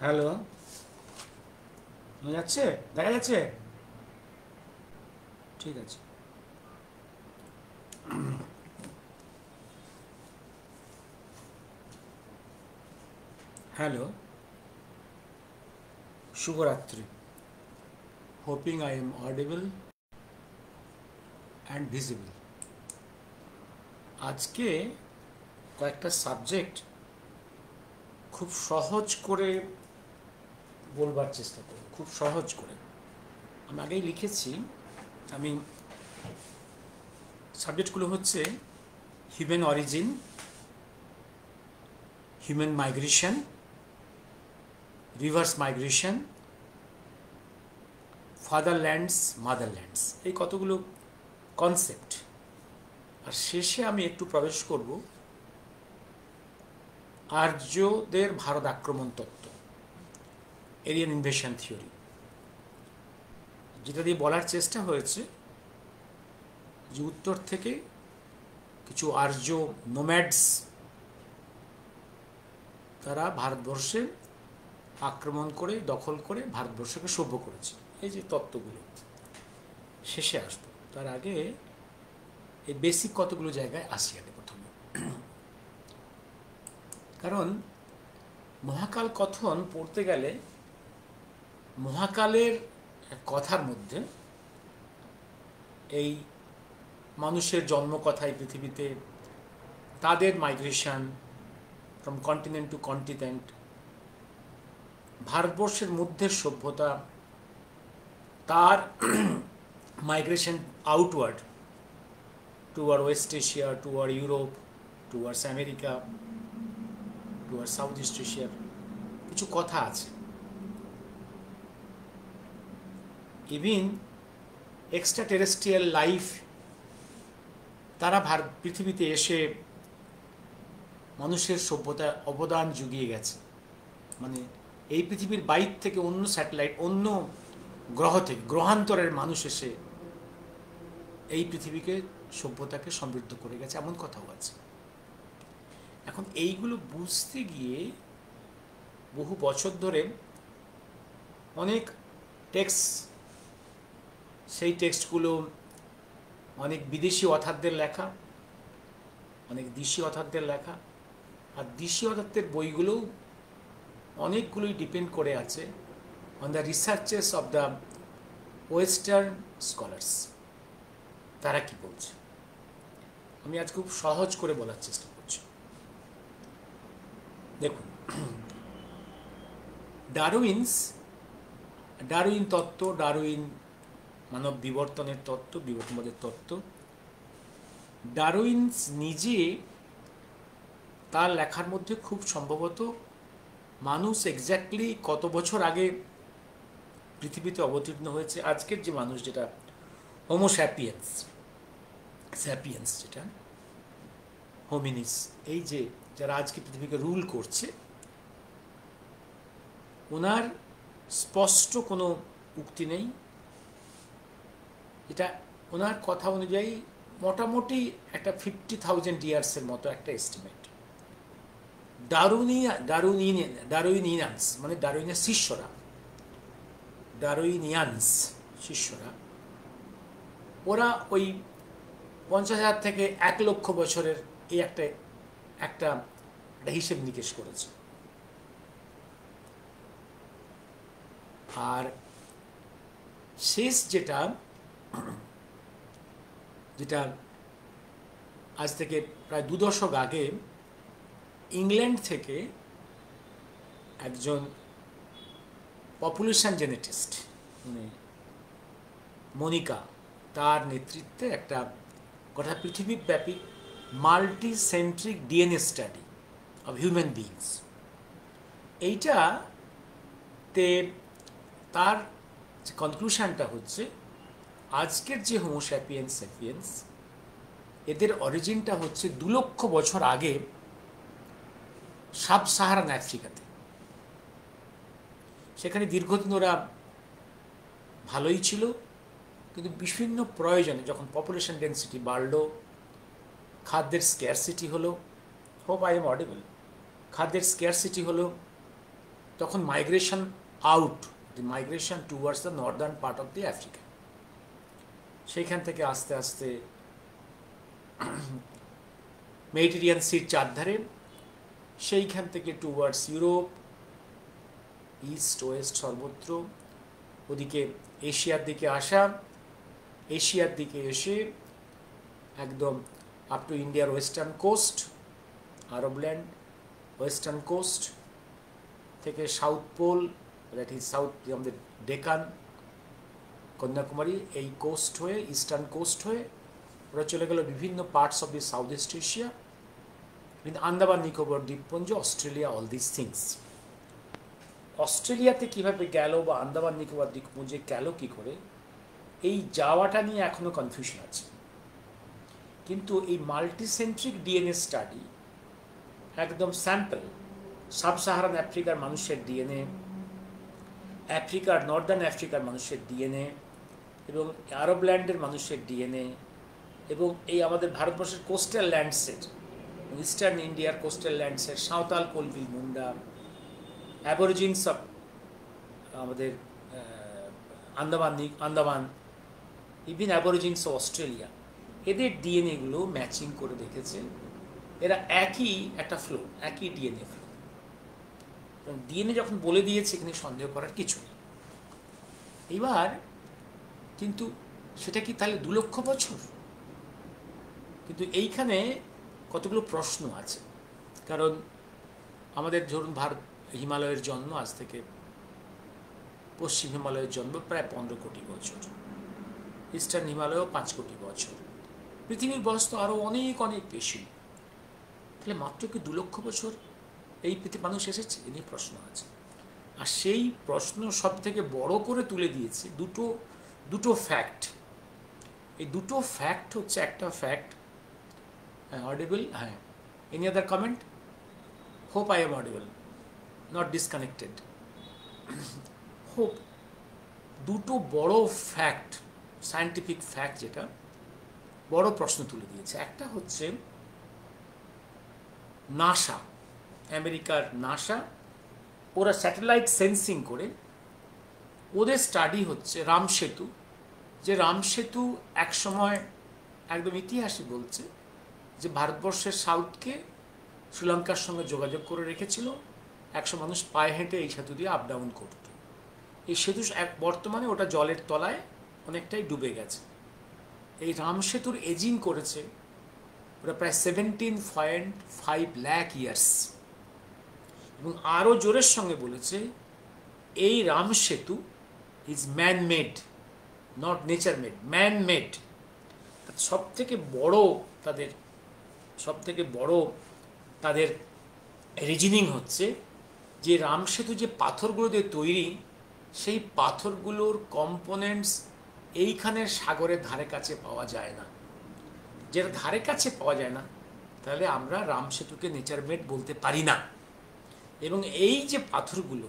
Hello, যাচ্ছে? দেখা যাচ্ছে? ঠিক আছে। হ্যালো, শুভরাত্রি। Hoping I am audible and visible. আজকে কয়েকটা সাবজেক্ট খুব সহজ করে বলবার চেষ্টা করব, খুব সহজ করে। আমি আগেই লিখেছি। আমি সাবজেক্টগুলো হচ্ছে human origin, human migration, reverse migration, fatherlands, motherlands, এই কতগুলো কনসেপ্ট। আর শেষে আমি একটু প্রবেশ করব আর্যদের ভারত আক্রমণ তত্ত্ব, এরিয়ান ইনভেশন থিওরি, যেটা দিয়ে বলার চেষ্টা হয়েছে যে উত্তর থেকে কিছু আর্য নোম্যাডস তারা ভারতবর্ষে আক্রমণ করে, দখল করে ভারতবর্ষকে সভ্য করেছে। এই যে তত্ত্বগুলো শেষে আসবো, তার আগে এই বেসিক কতগুলো জায়গায় আসি আগে প্রথমে। কারণ মহাকাল কথন পড়তে গেলে মহাকালের কথার মধ্যে এই মানুষের জন্ম কথা এই পৃথিবীতে, তাদের migration from continent to continent, ভারতবর্ষের মধ্যে সভ্যতা, তার migration outward toward west Asia, toward Europe, towards America, toward south east এশিয়ার কিছু কথা আছে। ইভিন এক্সট্রা টেরেস্ট্রিয়াল লাইফ তারা পৃথিবীতে এসে মানুষের সভ্যতায় অবদান জুগিয়ে গেছে। মানে এই পৃথিবীর বাইর থেকে অন্য স্যাটেলাইট, অন্য গ্রহ থেকে, গ্রহান্তরের মানুষ এসে এই পৃথিবীকে, সভ্যতাকে সমৃদ্ধ করে গেছে, এমন কথাও আছে। এখন এইগুলো বুঝতে গিয়ে বহু বছর ধরে অনেক টেক্সট, সেই টেক্সটগুলো অনেক বিদেশি অথারদের লেখা, অনেক দেশি অথারদের লেখা। আর দেশি অথারদের বইগুলোও অনেকগুলোই ডিপেন্ড করে আছে on the researches of the western scholars. তারা কি বলছে আমি আজ খুব সহজ করে বলার চেষ্টা করছি। দেখুন, ডারউইন তত্ত্ব, ডারউইন মানব বিবর্তনের তত্ত্ব, বিবর্তনবাদের তত্ত্ব, ডারউইন নিজে তার লেখার মধ্যে খুব সম্ভবত মানুষ এক্স্যাক্টলি কত বছর আগে পৃথিবীতে অবতীর্ণ হয়েছে, আজকের যে মানুষ, যেটা হোমো স্যাপিয়েন্স, যেটা হোমিনিস, এই যে যারা আজকে পৃথিবীকে রুল করছে, ওনার স্পষ্ট কোনো উক্তি নেই। এটা ওনার কথা অনুযায়ী মোটামুটি একটা 50,000 ইয়ার্সের মতো একটা এস্টিমেট। ডারউইনিয়ান্স মানে ডারউইনের শিষ্যরা, ডারউইনিয়ান্স শিষ্যরা, ওরা ওই 50,000 থেকে 1,00,000 বছরের এই একটা হিসেব নিকেশ করেছে। আর শেষ যেটা আজ থেকে প্রায় 2 দশক আগে ইংল্যান্ড থেকে একজন পপুলেশন জেনেটিস্ট, মানে মনিকা, তার নেতৃত্বে একটা গোটা পৃথিবীব্যাপী multicentric DNA study of human beings, এইটাতে তার যে কনক্লুশনটা হচ্ছে আজকের যে হোমো স্যাপিয়েন্স এদের অরিজিনটা হচ্ছে 2 লক্ষ বছর আগে সাব সাহারান আফ্রিকাতে। সেখানে দীর্ঘদিন ওরা ভালোই ছিল, কিন্তু বিভিন্ন প্রয়োজনে যখন পপুলেশন ডেন্সিটি বাড়লো, খাদ্যের স্ক্যারসিটি হলো, হোপ আই এম অডিবল, খাদ্যের স্ক্যারসিটি হলো, তখন migration out, the migration towards the northern part of the Africa. সেইখান থেকে আস্তে আস্তে মেডিটেরিয়ান সির চারধারে, সেইখান থেকে টুয়ার্ডস ইউরোপ, ইস্ট ওয়েস্ট সর্বত্র, ওদিকে এশিয়ার দিকে আসা, এশিয়ার দিকে এসে একদম আপ টু ইন্ডিয়ার western coast, Arab land, western coast থেকে south pole, that is south আমাদের ডেকান, কন্যাকুমারী, এই কোস্ট হয়ে, ইস্টার্ন কোস্ট হয়ে ওরা চলে গেল বিভিন্ন parts of the south east Asia, with Andaman Nicobar দ্বীপপুঞ্জ, অস্ট্রেলিয়া, অল দিস থিংস। অস্ট্রেলিয়াতে কীভাবে গেল বা আন্দামান নিকোবর দ্বীপপুঞ্জে গেল কী করে, এই যাওয়াটা নিয়ে এখনও কনফিউশন আছে। কিন্তু এই মাল্টিসেন্ট্রিক ডিএনএ স্টাডি একদম স্যাম্পল, সাব সাহারান আফ্রিকার মানুষের ডিএনএ, আফ্রিকার নর্দার্ন আফ্রিকার মানুষের ডিএনএ, এবং আরবল্যান্ডের মানুষের ডিএনএ, এবং এই আমাদের ভারতবর্ষের কোস্টাল ল্যান্ডসের, ইস্টার্ন ইন্ডিয়ার কোস্টাল ল্যান্ডসের সাঁওতাল, কোলবি, মুন্ডা, অ্যাবরিজিনস অফ আমাদের Andaman, even aborigines of Australia, এদের ডিএনএগুলো ম্যাচিং করে দেখেছে। এরা একই একটা ফ্লো, একই ডিএনএ ফ্লো। ডিএনএ যখন বলে দিয়েছে, এখানে সন্দেহ করার কিছু নেই। এবার কিন্তু সেটা কি তাহলে 2 লক্ষ বছর? কিন্তু এইখানে কতগুলো প্রশ্ন আছে। কারণ আমাদের ধরুন ভারত হিমালয়ের জন্ম, আজ থেকে পশ্চিম হিমালয়ের জন্ম প্রায় 15 কোটি বছর, ইস্টার্ন হিমালয়ও 5 কোটি বছর, পৃথিবীর বয়স তো আরও অনেক অনেক বেশি। তাহলে মাত্র কি 2 লক্ষ বছর এই পৃথিবী মানুষ এসেছে? এ নিয়ে প্রশ্ন আছে। আর সেই প্রশ্ন সব থেকে বড় করে তুলে দিয়েছে দুটো ফ্যাক্ট। এই দুটো ফ্যাক্ট হচ্ছে, একটা ফ্যাক্ট, অডিবল? হ্যাঁ, any other comment? Hope I am audible, not disconnected. Hope দুটো বড় ফ্যাক্ট, সায়েন্টিফিক ফ্যাক্ট, যেটা বড় প্রশ্ন তুলে দিয়েছে। একটা হচ্ছে নাসা, আমেরিকার নাসা, ওরা স্যাটেলাইট সেন্সিং করে ওদের স্টাডি হচ্ছে রামসেতু, যে রামসেতু একসময় একদম ইতিহাসই বলছে যে ভারতবর্ষের সাউথকে শ্রীলঙ্কার সঙ্গে যোগাযোগ করে রেখেছিল। 100 মানুষ পায়ে হেঁটে এই সেতু দিয়ে আপ ডাউন করত। এই সেতু বর্তমানে ওটা জলের তলায় অনেকটাই ডুবে গেছে। এই রামসেতুর এজিং করেছে ওরা প্রায় 17.5 লাখ ইয়ার্স, এবং আরও জোরের সঙ্গে বলেছে এই Ram Setu is man made, not nature made, man made. সবথেকে বড় তাদের রিজনিং হচ্ছে যে রামসেতু যে পাথরগুলো দিয়ে তৈরি, সেই পাথরগুলোর কম্পোনেন্টস এইখানের সাগরের ধারে কাছে পাওয়া যায় না। যেটা ধারে কাছে পাওয়া যায় না, তাহলে আমরা রামসেতুকে নেচার মেড বলতে পারি না। এবং এই যে পাথরগুলো,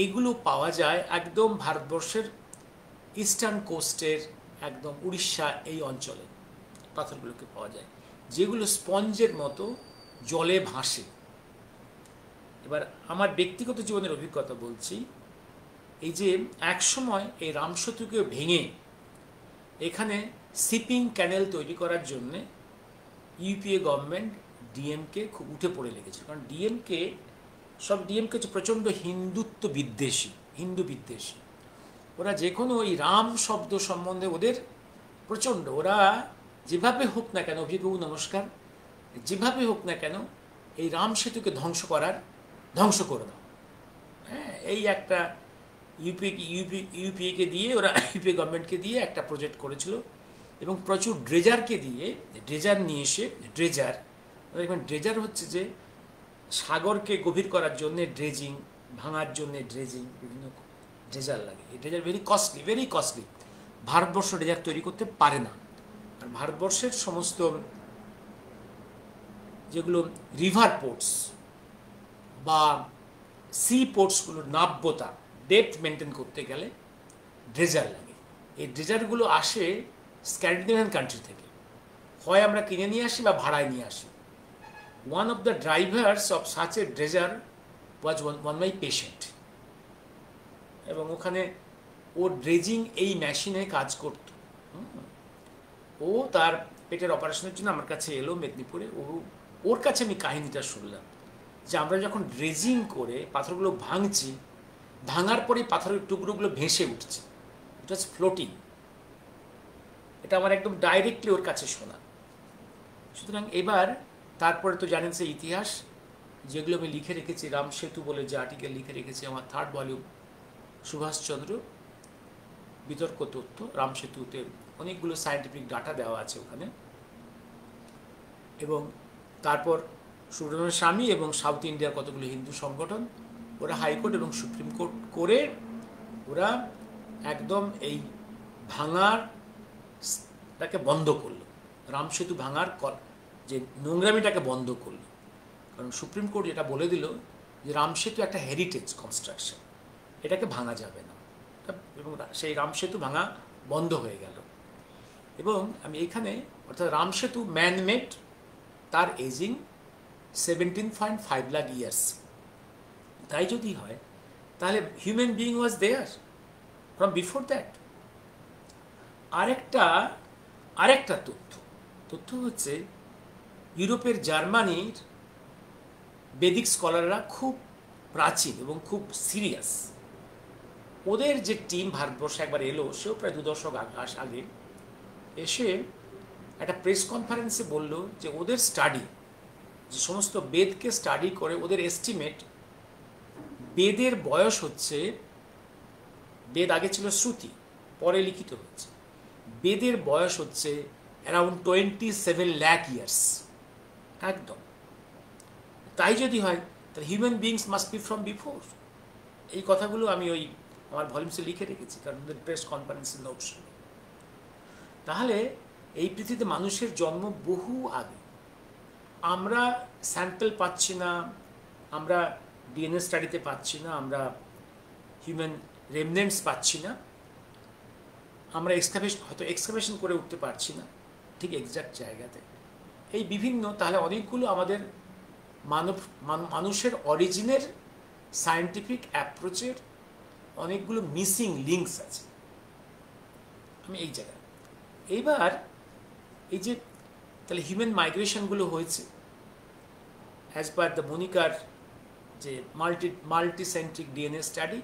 এইগুলো পাওয়া যায় একদম ভারতবর্ষের ইস্টার্ন কোস্টের, একদম উড়িষ্যা এই অঞ্চলে পাথরগুলোকে পাওয়া যায়, যেগুলো স্পঞ্জের মতো জলে ভাসে। এবার আমার ব্যক্তিগত জীবনের অভিজ্ঞতা বলছি, এই যে একসময় এই রামসেতুকে ভেঙে এখানে শিপিং ক্যানেল তৈরি করার জন্যে ইউপিএ গভর্নমেন্ট, ডিএমকে খুব উঠে পড়ে লেগেছে। কারণ ডিএমকে হচ্ছে প্রচণ্ড হিন্দু বিদ্বেষী। ওরা যে কোনো ওই রাম শব্দ সম্বন্ধে ওদের প্রচণ্ড, ওরা যেভাবে হোক না কেন, অভিবাবু নমস্কার, যেভাবে হোক না কেন এই রাম সেতুকে ধ্বংস করে দাও। হ্যাঁ, এই একটা ইউপিএকে দিয়ে, ওরা ইউপিএ গভর্নমেন্টকে দিয়ে একটা প্রজেক্ট করেছিল, এবং প্রচুর ড্রেজার নিয়ে এসে, ড্রেজার হচ্ছে যে সাগরকে গভীর করার জন্য ড্রেজিং, ভাঙার জন্য ড্রেজিং, বিভিন্ন ড্রেজার লাগে। এই dredger very costly. Bharatvarsha dredger তৈরি করতে পারে না। আর ভারতবর্ষের সমস্ত যেগুলো রিভার পোর্টস বা সি পোর্টসগুলোর নাব্যতা, ডেপথ মেনটেন করতে গেলে ড্রেজার লাগে। এই ড্রেজারগুলো আসে স্ক্যান্ডিনেভিয়ান কান্ট্রি থেকে, হয় আমরা কিনে নিয়ে আসি বা ভাড়ায় নিয়ে আসি। One of the drivers of such a dredger was one my patient, এবং ওখানে ওর ড্রেজিং এই মেশিনে কাজ করত। ও তার পেটের অপারেশনের জন্য আমার কাছে এলো মেদিনীপুরে। ওর কাছে আমি কাহিনীটা শুনলাম যে আমরা যখন ড্রেজিং করে পাথরগুলো ভাঙছি, ভাঙার পরে পাথরের টুকরোগুলো ভেসে উঠছে, ইট ওয়াজ ফ্লোটিং। এটা আমার একদম ডাইরেক্টলি ওর কাছে শোনা। সুতরাং এবার তারপরে তো জানেন সে ইতিহাস যেগুলো আমি লিখে রেখেছি, রাম সেতু বলে যে আর্টিকেল লিখে রেখেছি আমার 3rd ভলিউম, সুভাষচন্দ্র বিতর্ক তথ্য। রাম সেতুতে অনেকগুলো সায়েন্টিফিক ডাটা দেওয়া আছে ওখানে। এবং তারপর সুব্রমণ্য স্বামী এবং সাউথ ইন্ডিয়ার কতগুলো হিন্দু সংগঠন, ওরা হাইকোর্ট এবং সুপ্রিম কোর্ট করে ওরা একদম এই ভাঙারটাকে বন্ধ করলো, রাম সেতু ভাঙার যে নোংরামিটাকে বন্ধ করলো। কারণ সুপ্রিম কোর্ট এটা বলে দিল যে রাম সেতু একটা হেরিটেজ কনস্ট্রাকশন, এটাকে ভাঙা যাবে না, এবং সেই রাম সেতু ভাঙা বন্ধ হয়ে গেল। এবং আমি এইখানে অর্থাৎ রাম সেতু ম্যানমেড, তার এজিং 17.5 লাখ ইয়ার্স। তাই যদি হয় তাহলে human being was there from before that. আরেকটা তথ্য হচ্ছে ইউরোপের জার্মানির বেদিক স্কলাররা খুব প্রাচীন এবং খুব সিরিয়াস। ওদের যে টিম ভারতবর্ষে একবার এলো, সেও প্রায় 2 দশক আগে এসে একটা প্রেস কনফারেন্সে বলল যে ওদের স্টাডি, যে সমস্ত বেদকে স্টাডি করে ওদের এস্টিমেট, বেদের বয়স হচ্ছে, বেদ আগে ছিল শ্রুতি, পরে লিখিত হচ্ছে, বেদের বয়স হচ্ছে অ্যারাউন্ড 27 লাখ ইয়ার্স একদম। তাই যদি হয় তাহলে human beings must be from before. এই কথাগুলো আমি ওই আমার ভলিউমসে লিখে রেখেছি, কারণ ওদের প্রেস কনফারেন্সের নোটস। তাহলে এই পৃথিবীতে মানুষের জন্ম বহু আগে। আমরা স্যাম্পল পাচ্ছি না, আমরা ডিএনএ স্টাডিতে পাচ্ছি না, আমরা হিউম্যান রেমনেন্টস পাচ্ছি না, আমরা এক্সকাভেশন করে উঠতে পারছি না ঠিক এক্সাক্ট জায়গাতে। এই বিভিন্ন, তাহলে অনেকগুলো আমাদের মানুষের অরিজিনের সায়েন্টিফিক অ্যাপ্রোচের অনেকগুলো মিসিং লিঙ্কস আছে। আমি এই জায়গায় এইবার এই যে তাহলে হিউম্যান মাইগ্রেশনগুলো হয়েছে অ্যাজ পার দ্য মনিকার যে মাল্টিসেন্ট্রিক ডিএনএ স্টাডি।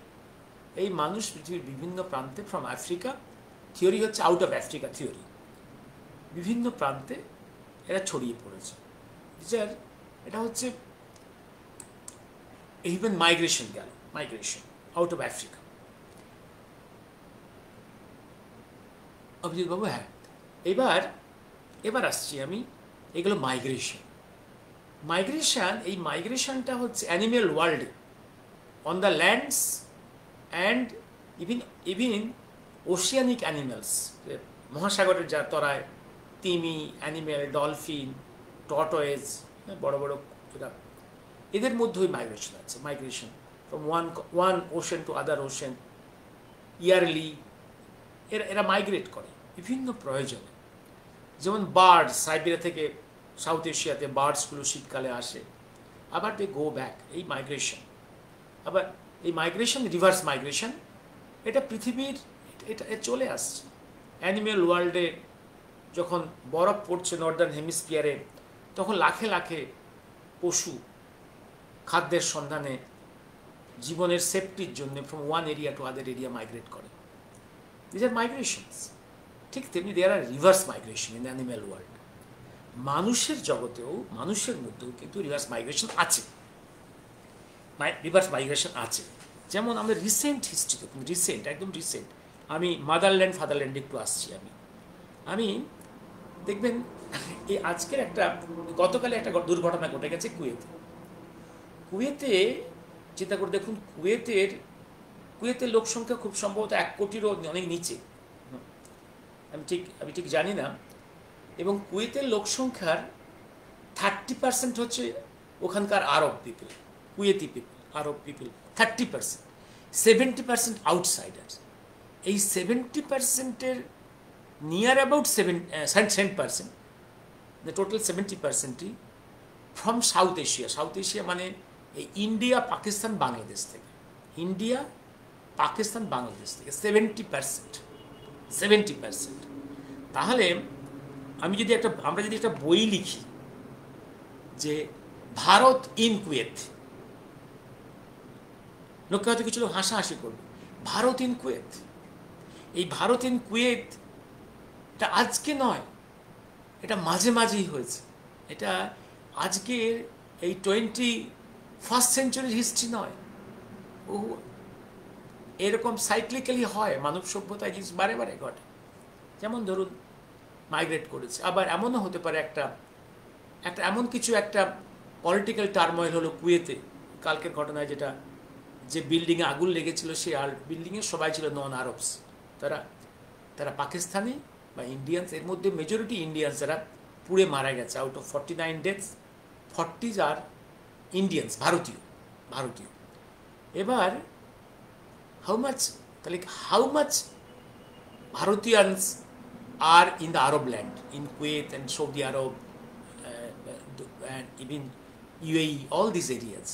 এই মানুষ পৃথিবীর বিভিন্ন প্রান্তে, ফ্রম আফ্রিকা, থিওরি হচ্ছে আউট অফ আফ্রিকা থিওরি, বিভিন্ন প্রান্তে এরা ছড়িয়ে পড়েছে। এটা হচ্ছে হিউম্যান মাইগ্রেশন গেল, migration out of Africa. Abhijit বাবু, হ্যাঁ, এবার আসছি আমি, এগুলো মাইগ্রেশন। এই মাইগ্রেশনটা হচ্ছে অ্যানিম্যাল ওয়ার্ল্ডে, on the lands and even oceanic animals, মহাসাগরের যা তরায় তিমি, অ্যানিম্যাল, ডলফিন, টর্টয়েজ, বড় বড় এরা, এদের মধ্যেই মাইগ্রেশন আছে। Migration from one ocean to other ocean, yearly এরা মাইগ্রেট করে বিভিন্ন প্রয়োজনে। যেমন বার্ডস, সাইবেরিয়া থেকে সাউথ এশিয়াতে বার্ডসগুলো শীতকালে আসে, আবার দে গো ব্যাক। এই মাইগ্রেশন, আবার এই মাইগ্রেশন, রিভার্স মাইগ্রেশন, এটা পৃথিবীর এটা চলে আসছে। অ্যানিম্যাল ওয়ার্ল্ডে যখন বরফ পড়ছে নর্দার্ন হেমিস্ফিয়ারে, তখন লাখে লাখে পশু খাদ্যের সন্ধানে, জীবনের সেফটির জন্য from one area to other area migrate করে। These are migrations. ঠিক তেমনি there are reverse migration in animal world. মানুষের জগতেও, মানুষের মধ্যেও কিন্তু রিভার্স মাইগ্রেশন আছে, যেমন আমাদের রিসেন্ট হিস্ট্রি দেখুন, একদম রিসেন্ট। আমি মাদারল্যান্ড ফাদারল্যান্ড একটু আসছি। আমি দেখবেন এই আজকের গতকালে একটা দুর্ঘটনা ঘটে গেছে কুয়েতে। চিন্তা করে দেখুন, কুয়েতের লোক সংখ্যা খুব সম্ভবত 1 কোটিরও অনেক নিচে, আমি ঠিক জানি না। এবং কুয়েতের লোক সংখ্যার 30% হচ্ছে ওখানকার Arab people, Kuwaiti people, Arab people 30%, 70% outsiders. এই 70%-এর নিয়ার অ্যাবাউট 7%, দ্য টোটাল 70%ই from South Asia. South Asia মানে এই ইন্ডিয়া পাকিস্তান বাংলাদেশ থেকে, ইন্ডিয়া পাকিস্তান বাংলাদেশ থেকে 70%। তাহলে আমরা যদি একটা বই লিখি যে ভারত ইন কুয়েত, লোকে হয়তো কিছু লোক হাসাহাসি করবে, ভারত ইন কুয়েত। এই ভারত ইন কুয়েত এটা আজকে নয়, এটা মাঝে মাঝেই হয়েছে। এটা আজকের এই 21st সেঞ্চুরির হিস্ট্রি নয়। ও এরকম সাইক্লিক্যালি হয়, মানব সভ্যতায় জিনিস বারে বারে ঘটে। যেমন ধরুন মাইগ্রেট করেছে, আবার এমনও হতে পারে একটা এমন কিছু একটা পলিটিক্যাল টার্ময়েল হলো কুয়েতে কালকের ঘটনায়, যে বিল্ডিংয়ে আগুন লেগেছিল, সেই বিল্ডিংয়ে সবাই ছিল নন আরবস, তারা পাকিস্তানি বা ইন্ডিয়ানস, এর মধ্যে মেজরিটি ইন্ডিয়ানস যারা পুড়ে মারা গেছে। Out of 49 deaths 40 are Indians, ভারতীয়। এবার হাউ মাচ ভারতীয়ানস are in the Arab land, in Kuwait and Saudi Arab and even UAE, all these areas।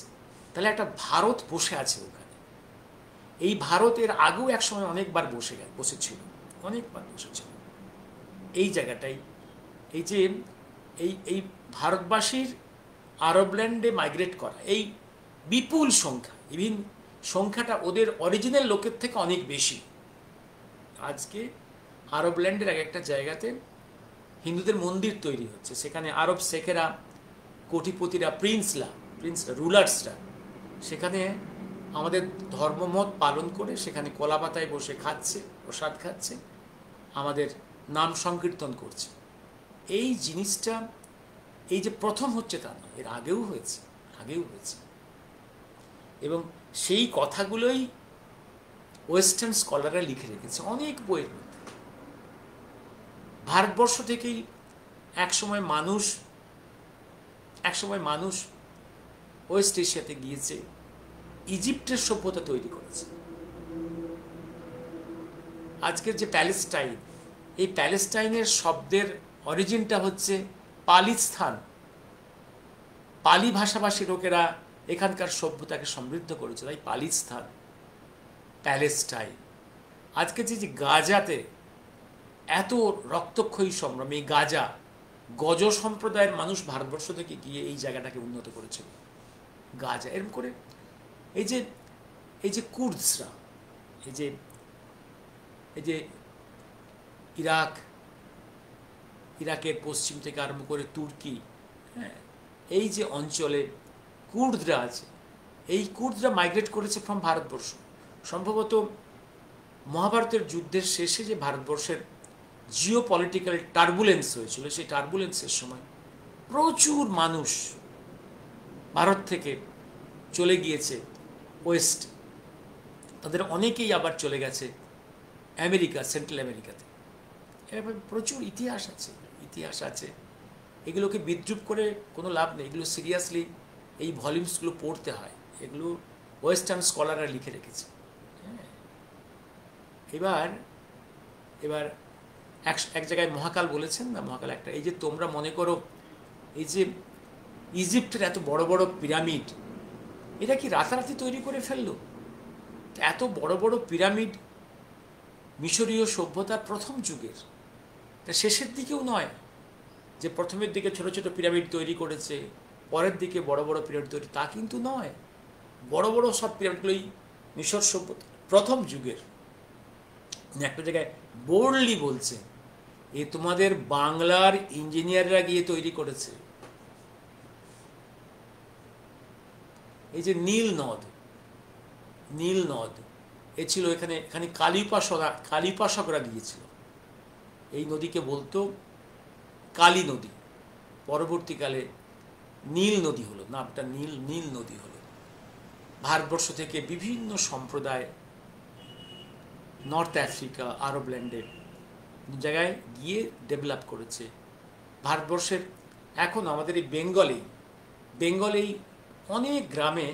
তাহলে একটা ভারত বসে আছে ওখানে। এই ভারতের আগেও একসময় অনেকবার বসেছিল, এই জায়গাটাই। এই যে এই ভারতবাসীর আরব ল্যান্ডে মাইগ্রেট করা, এই বিপুল সংখ্যা, ইভিন সংখ্যাটা ওদের অরিজিনাল লোকের থেকে অনেক বেশি। আজকে আরব ল্যান্ডের একটা জায়গাতে হিন্দুদের মন্দির তৈরি হচ্ছে, সেখানে আরব শেখেরা, কোটিপতিরা, প্রিন্সরা, রুলার্সরা সেখানে আমাদের ধর্মমত পালন করে সেখানে কলাপাতায় বসে খাচ্ছে, প্রসাদ খাচ্ছে, আমাদের নাম সংকীর্তন করছে। এই জিনিসটা এই যে প্রথম হচ্ছে তা নয়, এর আগেও হয়েছে। এবং সেই কথাগুলোই ওয়েস্টার্ন স্কলাররা লিখে রেখেছে অনেক বইয়ের মধ্যে। ভারতবর্ষ থেকেই একসময় মানুষ ওয়েস্ট এশিয়াতে গিয়েছে, ইজিপ্টের সভ্যতা তৈরি করেছে। আজকের যে প্যালেস্টাইন, এই প্যালেস্টাইনের শব্দের অরিজিনটা হচ্ছে পালিস্তান। পালি ভাষাভাষী লোকেরা এখানকার সভ্যতাকে সমৃদ্ধ করেছে, তাই পালিস্তান, প্যালেস্টাইন। আজকে যে গাজাতে এত রক্তক্ষয়ী সংগ্রাম, এই গজ সম্প্রদায়ের মানুষ ভারতবর্ষ থেকে গিয়ে এই জায়গাটাকে উন্নত করেছিল। গাজা এরকম করে এই যে কুর্দসরা, এই যে ইরাকের পশ্চিম থেকে আরম্ভ করে তুর্কি, হ্যাঁ, এই যে অঞ্চলে কুর্দরা আছে, এই কুর্দরা মাইগ্রেট করেছে ফ্রম ভারতবর্ষ। সম্ভবত মহাভারতের যুদ্ধের শেষে যে ভারতবর্ষের জিও পলিটিক্যাল টার্বুলেন্স হয়েছিল, সেই টার্বুলেন্সের সময় প্রচুর মানুষ ভারত থেকে চলে গিয়েছে ওয়েস্ট। তাদের অনেকেই আবার চলে গেছে আমেরিকা, সেন্ট্রাল আমেরিকাতে। এভাবে প্রচুর ইতিহাস আছে। এগুলোকে বিদ্রুপ করে কোনো লাভ নেই, এগুলো সিরিয়াসলি এই ভলিউমসগুলো পড়তে হয়। এগুলো ওয়েস্টার্ন স্কলাররা লিখে রেখেছে। এবার এক জায়গায় মহাকাল বলেছেন না, মহাকাল একটা, এই যে তোমরা মনে করো এই যে ইজিপ্টের এত বড় বড় পিরামিড, এটা কি রাতারাতি তৈরি করে ফেললো? এত বড় বড় পিরামিড মিশরীয় সভ্যতার প্রথম যুগের, তা শেষের দিকেও নয় যে প্রথমের দিকে ছোট ছোট পিরামিড তৈরি করেছে, পরের দিকে বড় বড় পিরামিড তৈরি, তা কিন্তু নয়। বড় বড় সব পিরামিডগুলোই মিশর সভ্যতা প্রথম যুগের। একটা জায়গায় বোল্ডলি বলছে, এ তোমাদের বাংলার ইঞ্জিনিয়াররা গিয়ে তৈরি করেছে। এই যে নীল নদ এ ছিল, এখানে কালীপাসকরা গিয়েছিল। এই নদীকে বলতো কালী নদী, পরবর্তীকালে নীল নদী হলো, নামটা নীল নদী হলো। ভারতবর্ষ থেকে বিভিন্ন সম্প্রদায় নর্থ আফ্রিকা, আরব ল্যান্ডে জায়গায় গিয়ে ডেভেলপ করেছে। ভারতবর্ষের এখন আমাদের এই বেঙ্গলেই অনেক গ্রামে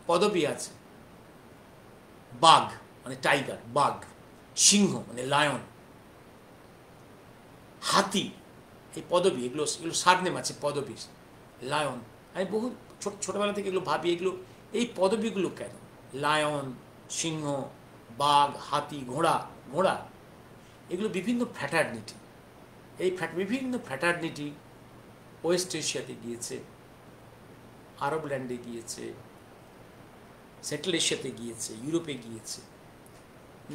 পদবী আছে। বাঘ মানে টাইগার, বাঘ, সিংহ মানে লায়ন, হাতি, এই পদবী, এগুলো সারনেম আছে পদবী। লায়ন, আমি বহু ছোটবেলা থেকে এগুলো ভাবি, এগুলো এই পদবিগুলো কেন? লায়ন, সিংহ, বাঘ, হাতি, ঘোড়া, এগুলো বিভিন্ন ফ্র্যাটার্নিটি। এই বিভিন্ন ফ্র্যাটার্নিটি ওয়েস্ট এশিয়াতে গিয়েছে, আরব ল্যান্ডে গিয়েছে, সেন্ট্রাল এশিয়াতে গিয়েছে, ইউরোপে গিয়েছে,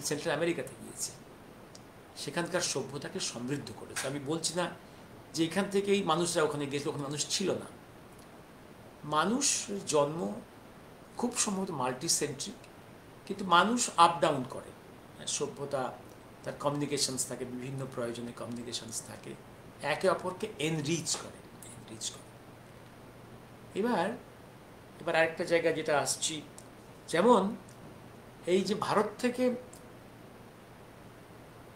সেন্ট্রাল আমেরিকাতে গিয়েছে, সেখানকার সভ্যতাকে সমৃদ্ধ করেছে। আমি বলছি না যে এখান থেকেই মানুষরা ওখানে গেছে, ওখানে মানুষ ছিল না। মানুষের জন্ম খুব সম্ভবত মাল্টিসেন্ট্রিক, কিন্তু মানুষ আপ ডাউন করে। সভ্যতা, তার কমিউনিকেশনস থাকে, বিভিন্ন প্রয়োজনে কমিউনিকেশনস থাকে, একে অপরকে এনরিচ করে। এবার আরেকটা জায়গা যেটা আসছি, যেমন এই যে ভারত থেকে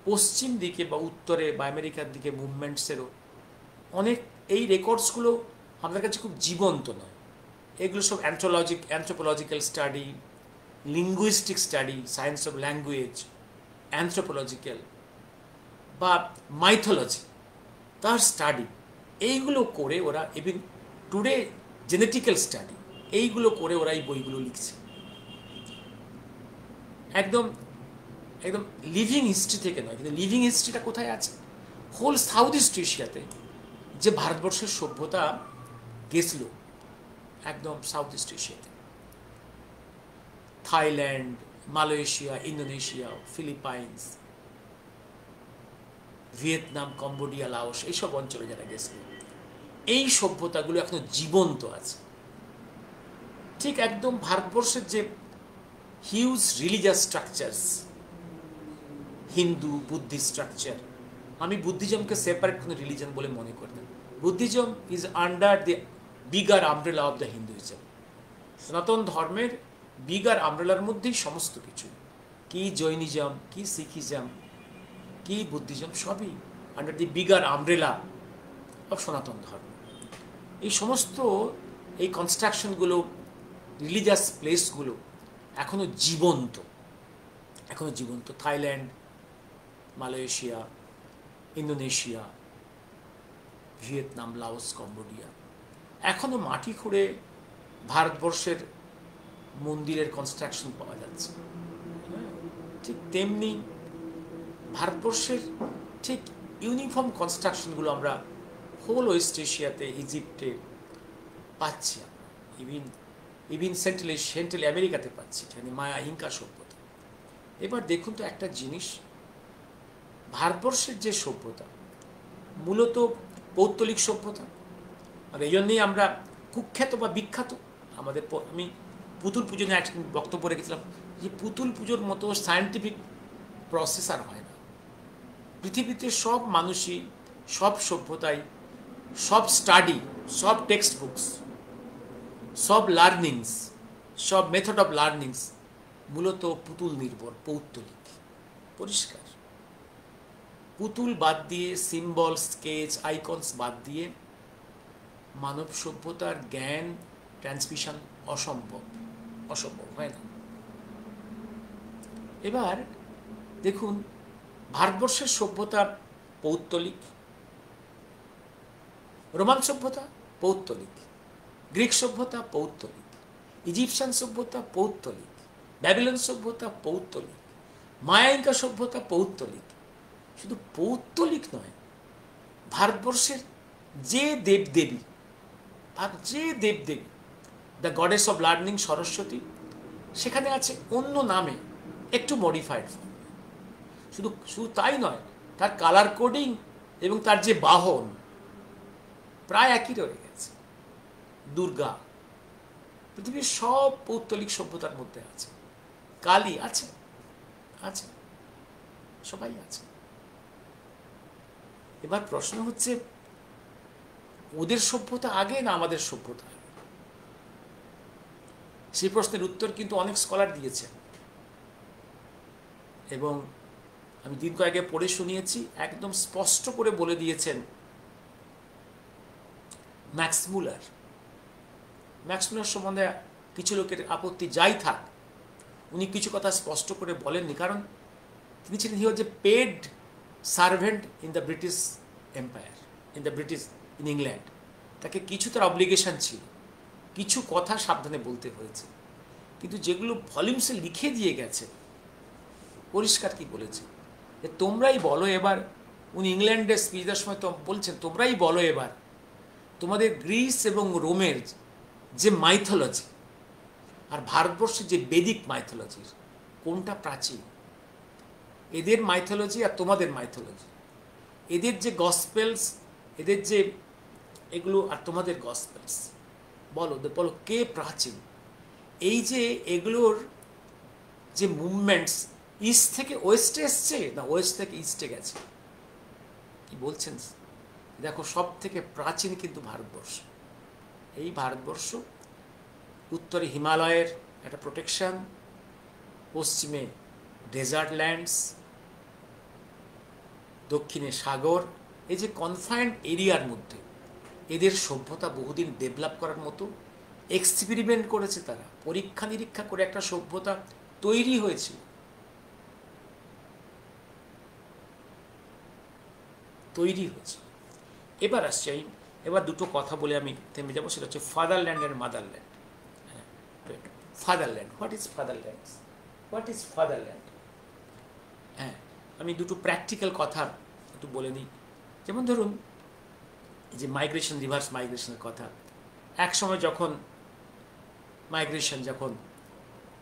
পশ্চিম দিকে বা উত্তরে বা আমেরিকার দিকে মুভমেন্টসেরও অনেক, এই রেকর্ডসগুলো আমাদের কাছে খুব জীবন্ত নয়। এগুলো সব anthropological study, linguistic study, science of language, anthropological বা মাইথোলজি, তার স্টাডি, এইগুলো করে ওরা, এবং টুডে জেনেটিক্যাল স্টাডি, এইগুলো করে ওরা এই বইগুলো লিখছে। একদম লিভিং হিস্ট্রি থেকে নয়, কিন্তু লিভিং হিস্ট্রিটা কোথায় আছে? হোল সাউথ ইস্ট এশিয়াতে যে ভারতবর্ষের সভ্যতা গেছিল, একদম সাউথ ইস্ট এশিয়াতে, Thailand, Malaysia, Indonesia, Philippines, Vietnam, Cambodia, Laos, এইসব অঞ্চলে যারা গেছিল, এই সভ্যতাগুলো এখনো জীবন্ত আছে। ঠিক একদম ভারতবর্ষের যে huge religious structures, Hindu Buddhist structure, আমি বুদ্ধিজমকে সেপারেট কোনো রিলিজন বলে মনে করি না। Buddhism is under the bigger umbrella of the Hinduism. সনাতন ধর্মের বিগার আমব্রেলার মধ্যেই সমস্ত কিছু, কি জৈনিজম, কি শিখিজম, কি বুদ্ধিজম, সবই under the bigger umbrella of সনাতন ধর্ম। এই সমস্ত এই কনস্ট্রাকশনগুলো, রিলিজিয়াস প্লেসগুলো এখনো জীবন্ত। Thailand, Malaysia, Indonesia, Vietnam, Laos, Cambodia, এখনো মাটি খুঁড়ে ভারতবর্ষের মন্দিরের কনস্ট্রাকশন পাওয়া যাচ্ছে। ঠিক তেমনি ভারতবর্ষের ঠিক ইউনিফর্ম কনস্ট্রাকশনগুলো আমরা হোল ওয়েস্ট এশিয়াতে, ইজিপ্টে পাচ্ছি, ইভিন সেন্ট্রাল আমেরিকাতে পাচ্ছি, এখানে মায়া ইনকা সভ্যতা। এবার দেখুন তো একটা জিনিস, ভারতবর্ষের যে সভ্যতা মূলত পৌত্তলিক সভ্যতা, আর এই জন্যেই আমরা কুখ্যাত বা বিখ্যাত। আমাদের, আমি পুতুল পুজো নিয়ে একদিন বক্তব্য রেখেছিলাম যে পুতুল পুজোর মতো সায়েন্টিফিক প্রসেস আর হয় না। পৃথিবীতে সব মানুষই, সব সভ্যতাই, সব স্টাডি, সব টেক্সট বুকস, সব লার্নিংস, সব মেথড অফ লার্নিংস মূলত পুতুল নির্ভর, পৌত্তলিক, পরিষ্কার। পুতুল বাদ দিয়ে, সিম্বল, স্কেচ, আইকনস বাদ দিয়ে মানব সভ্যতার জ্ঞান ট্রান্সমিশন অসম্ভব হয় না। এবার দেখুন, ভারতবর্ষের সভ্যতা পৌত্তলিক, রোমান সভ্যতা পৌত্তলিক, গ্রিক সভ্যতা পৌত্তলিক, ইজিপশিয়ান সভ্যতা পৌত্তলিক, ব্যাবিলন সভ্যতা পৌত্তলিক, মায়া ইনকা সভ্যতা পৌত্তলিক। শুধু পৌত্তলিক নয়, ভারতবর্ষের যে দেবদেবী, the goddess of learning Saraswati, সেখানে আছে অন্য নামে, একটু মডিফাইড ফর্ম। শুধু তাই নয়, তার কালার কোডিং এবং তার যে বাহন প্রায় একই রয়ে গেছে। দুর্গা পৃথিবীর সব পৌত্তলিক সভ্যতার মধ্যে আছে। কালী আছে, সবাই আছে। এবার প্রশ্ন হচ্ছে, ওদের সভ্যতা আগে না আমাদের সভ্যতা আগে? সেই প্রশ্নের উত্তর কিন্তু অনেক স্কলার দিয়েছেন, এবং আমি দিন কয়েক আগে পড়ে শুনিয়েছি, একদম স্পষ্ট করে বলে দিয়েছেন ম্যাক্স মুলার সম্বন্ধে কিছু লোকের আপত্তি যাই থাক, উনি কিছু কথা স্পষ্ট করে বলেননি, কারণ তিনি ছিলেন, he was a paid servant in the British empire, in England. তাকে কিছু তার অব্লিগেশন ছিল, কিছু কথা সাবধানে বলতে হয়েছে, কিন্তু যেগুলো ভলিউমসে লিখে দিয়ে গেছে, পরিষ্কার কি বলেছে যে তোমরাই বলো এবার। উনি ইংল্যান্ডের স্পিচ দেওয়ার সময় তো বলছেন তোমরাই বলো এবার তোমাদের গ্রিস এবং রোমের যে মাইথোলজি আর ভারতবর্ষের যে বেদিক মাইথোলজির কোনটা প্রাচীন। এদের মাইথোলজি আর তোমাদের মাইথোলজি, এদের যে গসপেলস, এদের যে এগুলো আর তোমাদের গসপেলস, বলো বলো কে প্রাচীন। এই যে এগুলোর যে মুভমেন্টস ইস্ট থেকে ওয়েস্টে এসছে না ওয়েস্ট থেকে ইস্টে গেছে, কি বলছেন? দেখো সব থেকে প্রাচীন কিন্তু ভারতবর্ষ। এই ভারতবর্ষ উত্তরে হিমালয়ের একটা প্রোটেকশন, পশ্চিমে ডেজার্ট ল্যান্ডস, দক্ষিণে সাগর, এই যে কনফাইন্ড এরিয়ার মধ্যে এদের সভ্যতা বহুদিন ডেভেলপ করার মতো এক্সপেরিমেন্ট করেছে, তারা পরীক্ষা নিরীক্ষা করে একটা সভ্যতা তৈরি হয়েছিল। এবার আসছে এবার দুটো কথা বলে আমি থেমে যাবো, সেটা হচ্ছে ফাদারল্যান্ড আর motherland. Fatherland, what is fatherland, what is fatherland? হ্যাঁ, আমি দুটো প্র্যাকটিক্যাল কথা একটু বলে নিই। যেমন ধরুন এই যে মাইগ্রেশন, রিভার্স মাইগ্রেশনের কথা, এক সময় যখন মাইগ্রেশন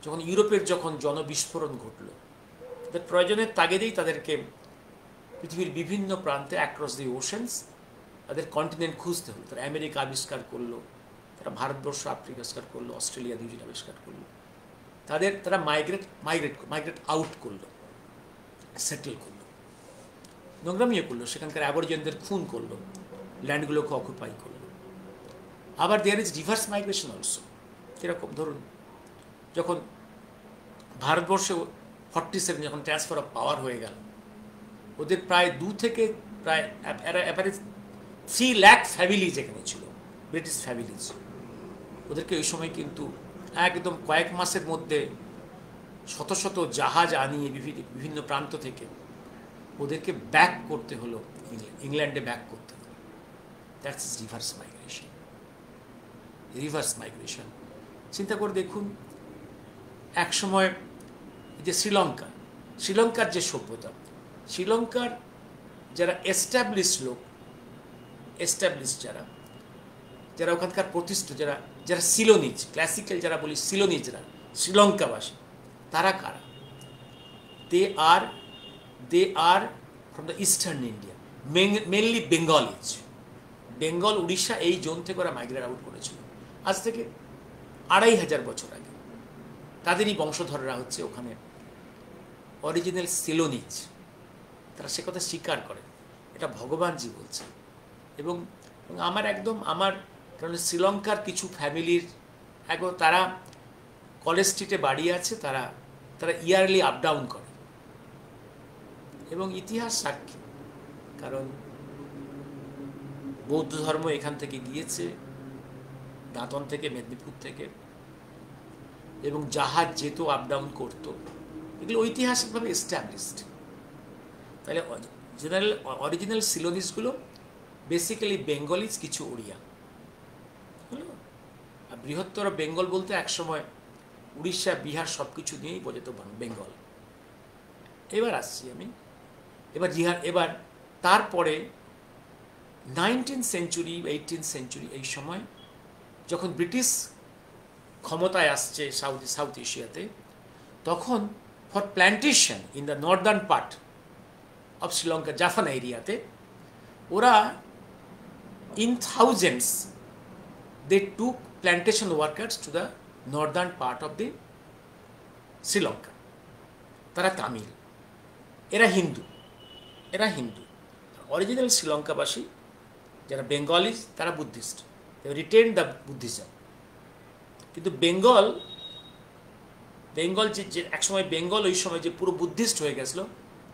যখন ইউরোপের যখন জনবিস্ফোরণ ঘটল, তাদের প্রয়োজনের তাগিদেই তাদেরকে পৃথিবীর বিভিন্ন প্রান্তে অ্যাক্রস দি ওশেন্স তাদের কন্টিনেন্ট খুঁজতে হলো। তারা আমেরিকা আবিষ্কার করলো, তারা ভারতবর্ষ আফ্রিকা আবিষ্কার করলো, অস্ট্রেলিয়া নিউজিল্যান্ড আবিষ্কার করলো। তারা মাইগ্রেট আউট করলো, সেটেল করলো, নোংরামিও করলো, সেখানকার অ্যাবরিজিনদের খুন করলো, ল্যান্ডগুলোকে অকুপাই করলো। আবার there is reverse migration also. এরকম ধরুন যখন ভারতবর্ষে 47 যখন ট্রান্সফার অফ পাওয়ার হয়ে গেল, ওদের প্রায় 2 থেকে প্রায় 3 লাখ ফ্যামিলিজ এখানে ছিল, ব্রিটিশ ফ্যামিলিজ। ওদেরকে ওই সময় কিন্তু একদম কয়েক মাসের মধ্যে শত শত জাহাজ আনিয়ে বিভিন্ন প্রান্ত থেকে ওদেরকে ব্যাক করতে হলো, ইংল্যান্ডে ব্যাক করতে হলো। That's reverse migration. Reverse migration চিন্তা করে দেখুন, এক সময় যে শ্রীলঙ্কার যে সভ্যতা, শ্রীলঙ্কার যারা এস্টাবলিশ লোক, যারা ওখানকার প্রতিষ্ঠিত, যারা সিলোনিজ, ক্লাসিক্যাল যারা বলি সিলোনিজরা, শ্রীলঙ্কাবাসী, তারা কারা? They are from the eastern India, mainly Bengalis. Bengal, Orissa এই জোন থেকে ওরা মাইগ্রেট আউট করেছিল আজ থেকে 2500 বছর আগে। তাদেরই বংশধররা হচ্ছে ওখানে অরিজিনাল সিলোনিজ। তারা সে কথা স্বীকার করে, এটা ভগবানজি বলছে। এবং আমার কারণ শ্রীলঙ্কার কিছু ফ্যামিলির তারা কলেজ স্ট্রিটে বাড়ি আছে, তারা ইয়ারলি আপ ডাউন করে এবং ইতিহাস সাক্ষী। কারণ বৌদ্ধ ধর্ম এখান থেকে গিয়েছে, দাঁতন থেকে, মেদিনীপুর থেকে, এবং জাহাজ যেত আপ ডাউন করতো, এগুলো ঐতিহাসিকভাবে এস্টাবলিশড। তাহলে অরিজিনাল সিলোনিসগুলো বেসিক্যালি বেঙ্গলিজ, কিছু ওড়িয়া হলো। আর বৃহত্তর বেঙ্গল বলতে একসময় উড়িষ্যা, বিহার সব কিছু নিয়েই বোঝাতো বেঙ্গল। এবার আসছি আমি, এবার তারপরে 19th সেঞ্চুরি, 18th সেঞ্চুরি, এই সময় যখন ব্রিটিশ ক্ষমতায় আসছে সাউথ এশিয়াতে, তখন for plantation in the northern part of Sri Lanka, Jaffna এরিয়াতে, ওরা in thousands they took plantation workers to the northern part of the Sri Lanka. তারা তামিল, এরা হিন্দু। অরিজিনাল শ্রীলঙ্কাবাসী যারা বেঙ্গলিজ, তারা বুদ্ধিস্ট, রিটেন দ্য বুদ্ধিজম। কিন্তু বেঙ্গল যে একসময় বেঙ্গল ওই সময় যে পুরো বুদ্ধিস্ট হয়ে গেছিল,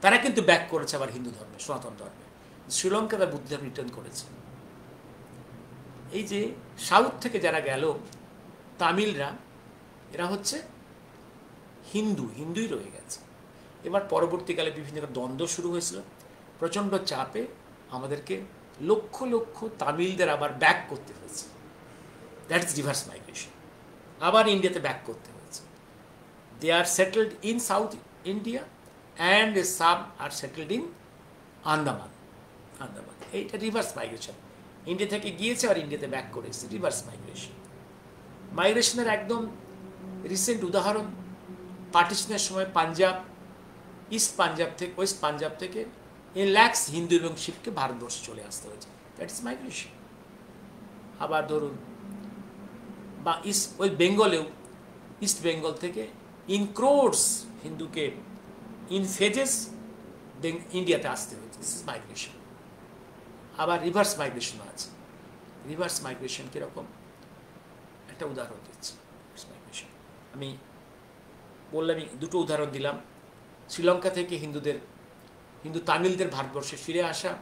তারা কিন্তু ব্যাক করেছে আবার হিন্দু ধর্মে, সনাতন ধর্মে। শ্রীলঙ্কা তার বুদ্ধিজম রিটার্ন করেছে। এই যে সাউথ থেকে যারা গেল তামিলরা, এরা হচ্ছে হিন্দুই রয়ে গেছে। এবার পরবর্তীকালে বিভিন্ন দ্বন্দ্ব শুরু হয়েছিল, প্রচণ্ড চাপে আমাদেরকে লক্ষ লক্ষ তামিলদের আবার ব্যাক করতে হয়েছে। That is reverse migration. আবার ইন্ডিয়াতে ব্যাক করতে হয়েছে। They are settled in South India and some are settled in Andaman. এইটা রিভার্স মাইগ্রেশন। ইন্ডিয়া থেকে গিয়েছে আর ইন্ডিয়াতে ব্যাক করে এসেছে, রিভার্স মাইগ্রেশন। মাইগ্রেশনের একদম রিসেন্ট উদাহরণ, পার্টিশনের সময় পাঞ্জাব, ইস্ট পাঞ্জাব থেকে ওয়েস্ট পাঞ্জাব থেকে লাখস হিন্দু এবং শিখকে ভারতবর্ষে চলে আসতে হয়েছে, দ্যাট ইজ মাইগ্রেশন। আবার ধরুন বা ওই বেঙ্গলেও ইস্ট বেঙ্গল থেকে ইন ক্রোডস হিন্দুকে ইন ফেজেস ইন্ডিয়াতে আসতে হয়েছে, দিস ইজ মাইগ্রেশন। আবার রিভার্স মাইগ্রেশনও আছে। রিভার্স মাইগ্রেশন কীরকম, একটা উদাহরণ দিচ্ছি। মাইগ্রেশন আমি বললাম, দুটো উদাহরণ দিলাম। শ্রীলঙ্কা থেকে হিন্দু তামিলদের ভারতবর্ষে ফিরে আসা,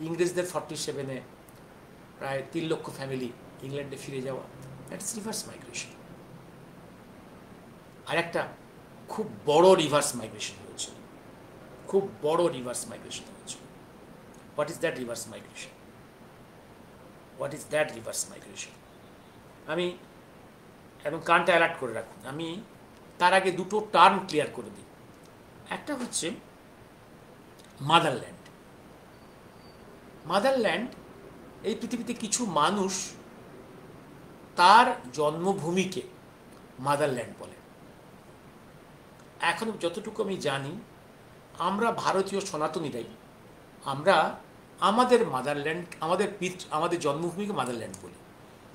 ইংরেজদের 47-এ প্রায় 3 লক্ষ ফ্যামিলি ইংল্যান্ডে ফিরে যাওয়া, দ্যাটস রিভার্স মাইগ্রেশন। আর একটা খুব বড় রিভার্স মাইগ্রেশন হয়েছিল, খুব বড় রিভার্স মাইগ্রেশন হয়েছিল। What is that reverse migration? What is that reverse migration? আমি এবং কানটা অ্যালার্ট করে রাখুন, আমি তার আগে দুটো টার্ম ক্লিয়ার করে দিই। একটা হচ্ছে মাদারল্যান্ড। মাদারল্যান্ড, এই পৃথিবীতে কিছু মানুষ তার জন্মভূমিকে মাদারল্যান্ড বলে। এখন যতটুকু আমি জানি, আমরা ভারতীয় সনাতনীরাই আমরা আমাদের মাদারল্যান্ড, আমাদের জন্মভূমিকে মাদারল্যান্ড বলি।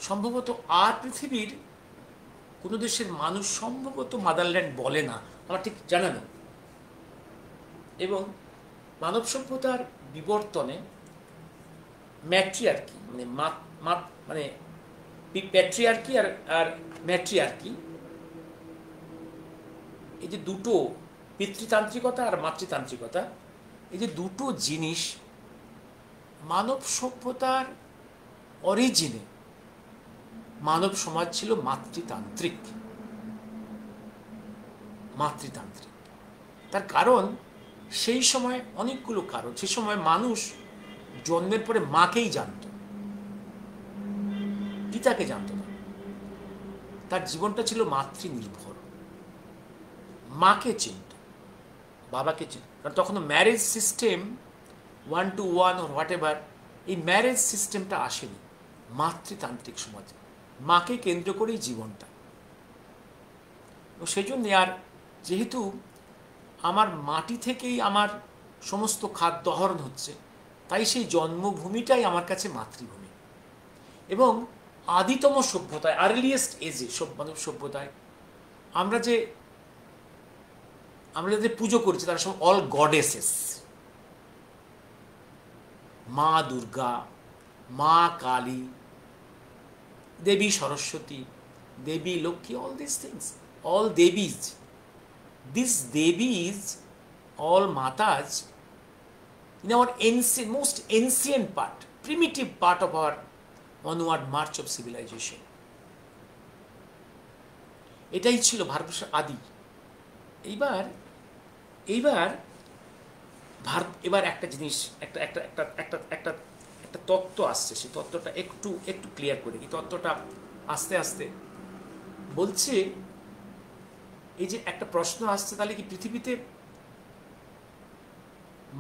সম্ভবত আর পৃথিবীর কোনো দেশের মানুষ সম্ভবত মাদারল্যান্ড বলে না, আমার ঠিক জানা নেই। এবং মানব সভ্যতার বিবর্তনে ম্যাট্রিয়ার্কি মানে প্যাট্রিয়ার্কি আর ম্যাট্রিয়ার্কি, এই যে দুটো, পিতৃতান্ত্রিকতা আর মাতৃতান্ত্রিকতা, এই যে দুটো জিনিস মানব সভ্যতার অরিজিনে মানব সমাজ ছিল মাতৃতান্ত্রিক। তার কারণ সেই সময় অনেকগুলো কারণ। সেই সময় মানুষ জন্মের পরে মাকেই জানত, পিতাকে জানত না। তার জীবনটা ছিল মাতৃনির্ভর, মাকে চিনত, বাবাকে চিনত। কারণ তখন marriage system 1 to 1 or what ever, এই ম্যারেজ সিস্টেমটা আসেনি। মাতৃতান্ত্রিক সমাজ, মাকে কেন্দ্র করেই জীবনটা। সেই জন্য আর যেহেতু আমার মাটি থেকেই আমার সমস্ত খাদ্য আহরণ হচ্ছে, তাই সেই জন্মভূমিটাই আমার কাছে মাতৃভূমি। এবং আদিতম সভ্যতায়, আর্লিয়েস্ট এজে মানব সভ্যতায় আমরা যাদের পুজো করছি তারা সব অল গডেসেস। মা দুর্গা, মা কালী, দেবী সরস্বতী, দেবী Lakshmi, all these things, all devis. These devis, all matas, in our most ancient part, primitive part of our onward march of civilization. এটাই ছিল ভারতবর্ষের আদি। এবার একটা জিনিস, একটা তত্ত্ব আসছে, সেই তত্ত্বটা একটু ক্লিয়ার করে দিই। তত্ত্বটা আস্তে আস্তে বলছে, এই যে একটা প্রশ্ন আসছে, তাহলে কি পৃথিবীতে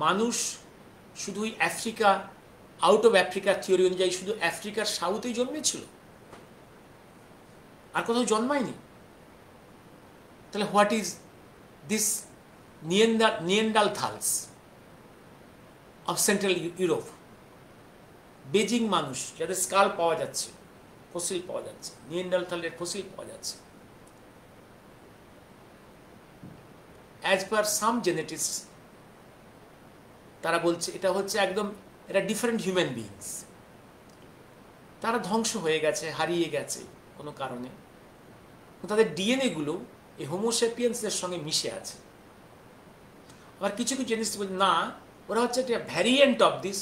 মানুষ শুধুই Africa, out of Africa theory অনুযায়ী শুধু আফ্রিকার সাউথেই জন্মেছিল, আর কোথাও জন্মায়নি? তাহলে what is this Neanderthals of central Europe? Beijing মানুষ যাদের স্কাল পাওয়া যাচ্ছে, ফসিল পাওয়া যাচ্ছে, নিয়েন্ডালথালের ফসিল পাওয়া যাচ্ছে, অ্যাজ পার সাম জেনেটিক্স তারা বলছে এটা হচ্ছে একদম, এটা ডিফারেন্ট হিউম্যান বিইংস। তারা ধ্বংস হয়ে গেছে, হারিয়ে গেছে কোনো কারণে, তাদের ডিএনএ গুলো এই হোমোসেপিয়েন্সদের সঙ্গে মিশে আছে। আবার কিছু জিনিস বলছে না, ওরা হচ্ছে একটা ভ্যারিয়েন্ট অফ দিস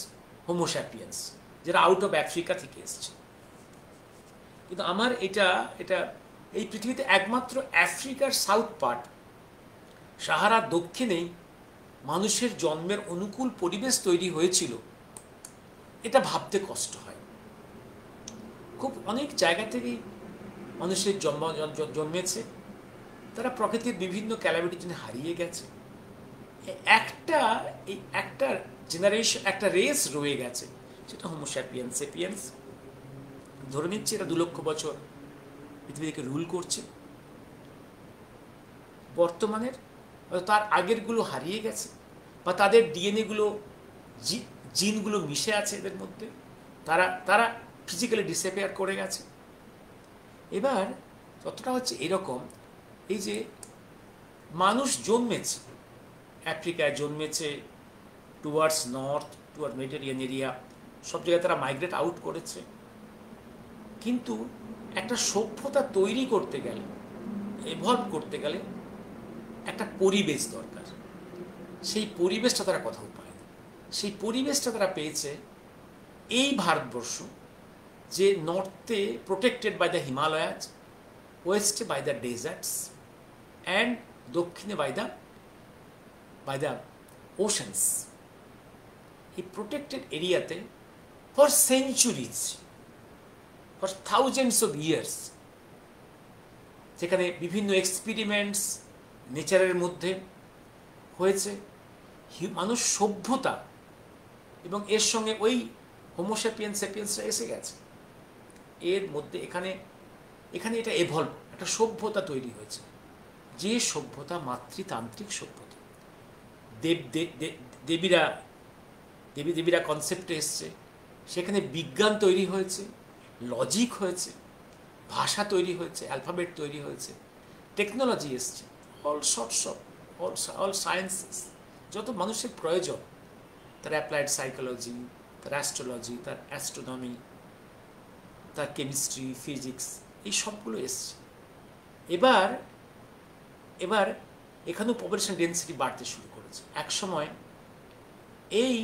হোমোসেপিয়েন্স, যেটা আউট অফ আফ্রিকা থেকে এসছে। কিন্তু আমার এটা এই পৃথিবীতে একমাত্র আফ্রিকার সাউথ পার্ট, সাহারার দক্ষিণেই মানুষের জন্মের অনুকূল পরিবেশ তৈরি হয়েছিল, এটা ভাবতে কষ্ট হয়। খুব অনেক জায়গা থেকেই মানুষের জন্মেছে, তারা প্রকৃতির বিভিন্ন ক্যালামিটির জন্য হারিয়ে গেছে। একটা জেনারেশন, একটা রেস রয়ে গেছে, সেটা হোমো স্যাপিয়েন্স সেপিয়েন্স। ধরে নিচ্ছে এরা 2 লক্ষ বছর পৃথিবীকে রুল করছে। বর্তমানের তার আগেরগুলো হারিয়ে গেছে, বা তাদের ডিএনএগুলো, জিনগুলো মিশে আছে এদের মধ্যে, তারা ফিজিক্যালি ডিসঅ্যাপিয়ার করে গেছে। এবার ততটা হচ্ছে এরকম, এই যে মানুষ জন্মেছে, আফ্রিকায় জন্মেছে, towards north, toward Mediterranean area, সব জায়গায় তারা মাইগ্রেট আউট করেছে। কিন্তু একটা সভ্যতা তৈরি করতে গেলে, এভলভ করতে গেলে একটা পরিবেশ দরকার। সেই পরিবেশটা তারা কোথাও পায় না। সেই পরিবেশটা তারা পেয়েছে এই ভারতবর্ষ, যে নর্থে প্রোটেক্টেড বাই দ্য হিমালয়াস, ওয়েস্টে বাই দ্য ডেজার্টস, অ্যান্ড দক্ষিণে বাই দ্য ওশানস। এই প্রোটেক্টেড এরিয়াতে for centuries, for thousands of years, যেখানে বিভিন্ন এক্সপেরিমেন্টস নেচারের মধ্যে হয়েছে, মানুষ সভ্যতা এবং এর সঙ্গে ওই হোমো স্যাপিয়েন্স সেপিয়েন্সরা এসে গেছে। এর মধ্যে এখানে এটা এভলভ, একটা সভ্যতা তৈরি হয়েছে, যে সভ্যতা মাতৃতান্ত্রিক সভ্যতা। দেবীরা কনসেপ্টে এসছে, সেখানে বিজ্ঞান তৈরি হয়েছে, লজিক হয়েছে, ভাষা তৈরি হয়েছে, অ্যালফাবেট তৈরি হয়েছে, টেকনোলজি এসছে, অল সায়েন্সেস, যত মানুষের প্রয়োজন, তার অ্যাপ্লাইড সাইকোলজি, তার অ্যাস্ট্রোলজি, তার অ্যাস্ট্রোনমি, তার কেমিস্ট্রি, ফিজিক্স, এই সবগুলো এসছে। এবার এখানেও পপুলেশন ডেন্সিটি বাড়তে শুরু করেছে। এক সময় এই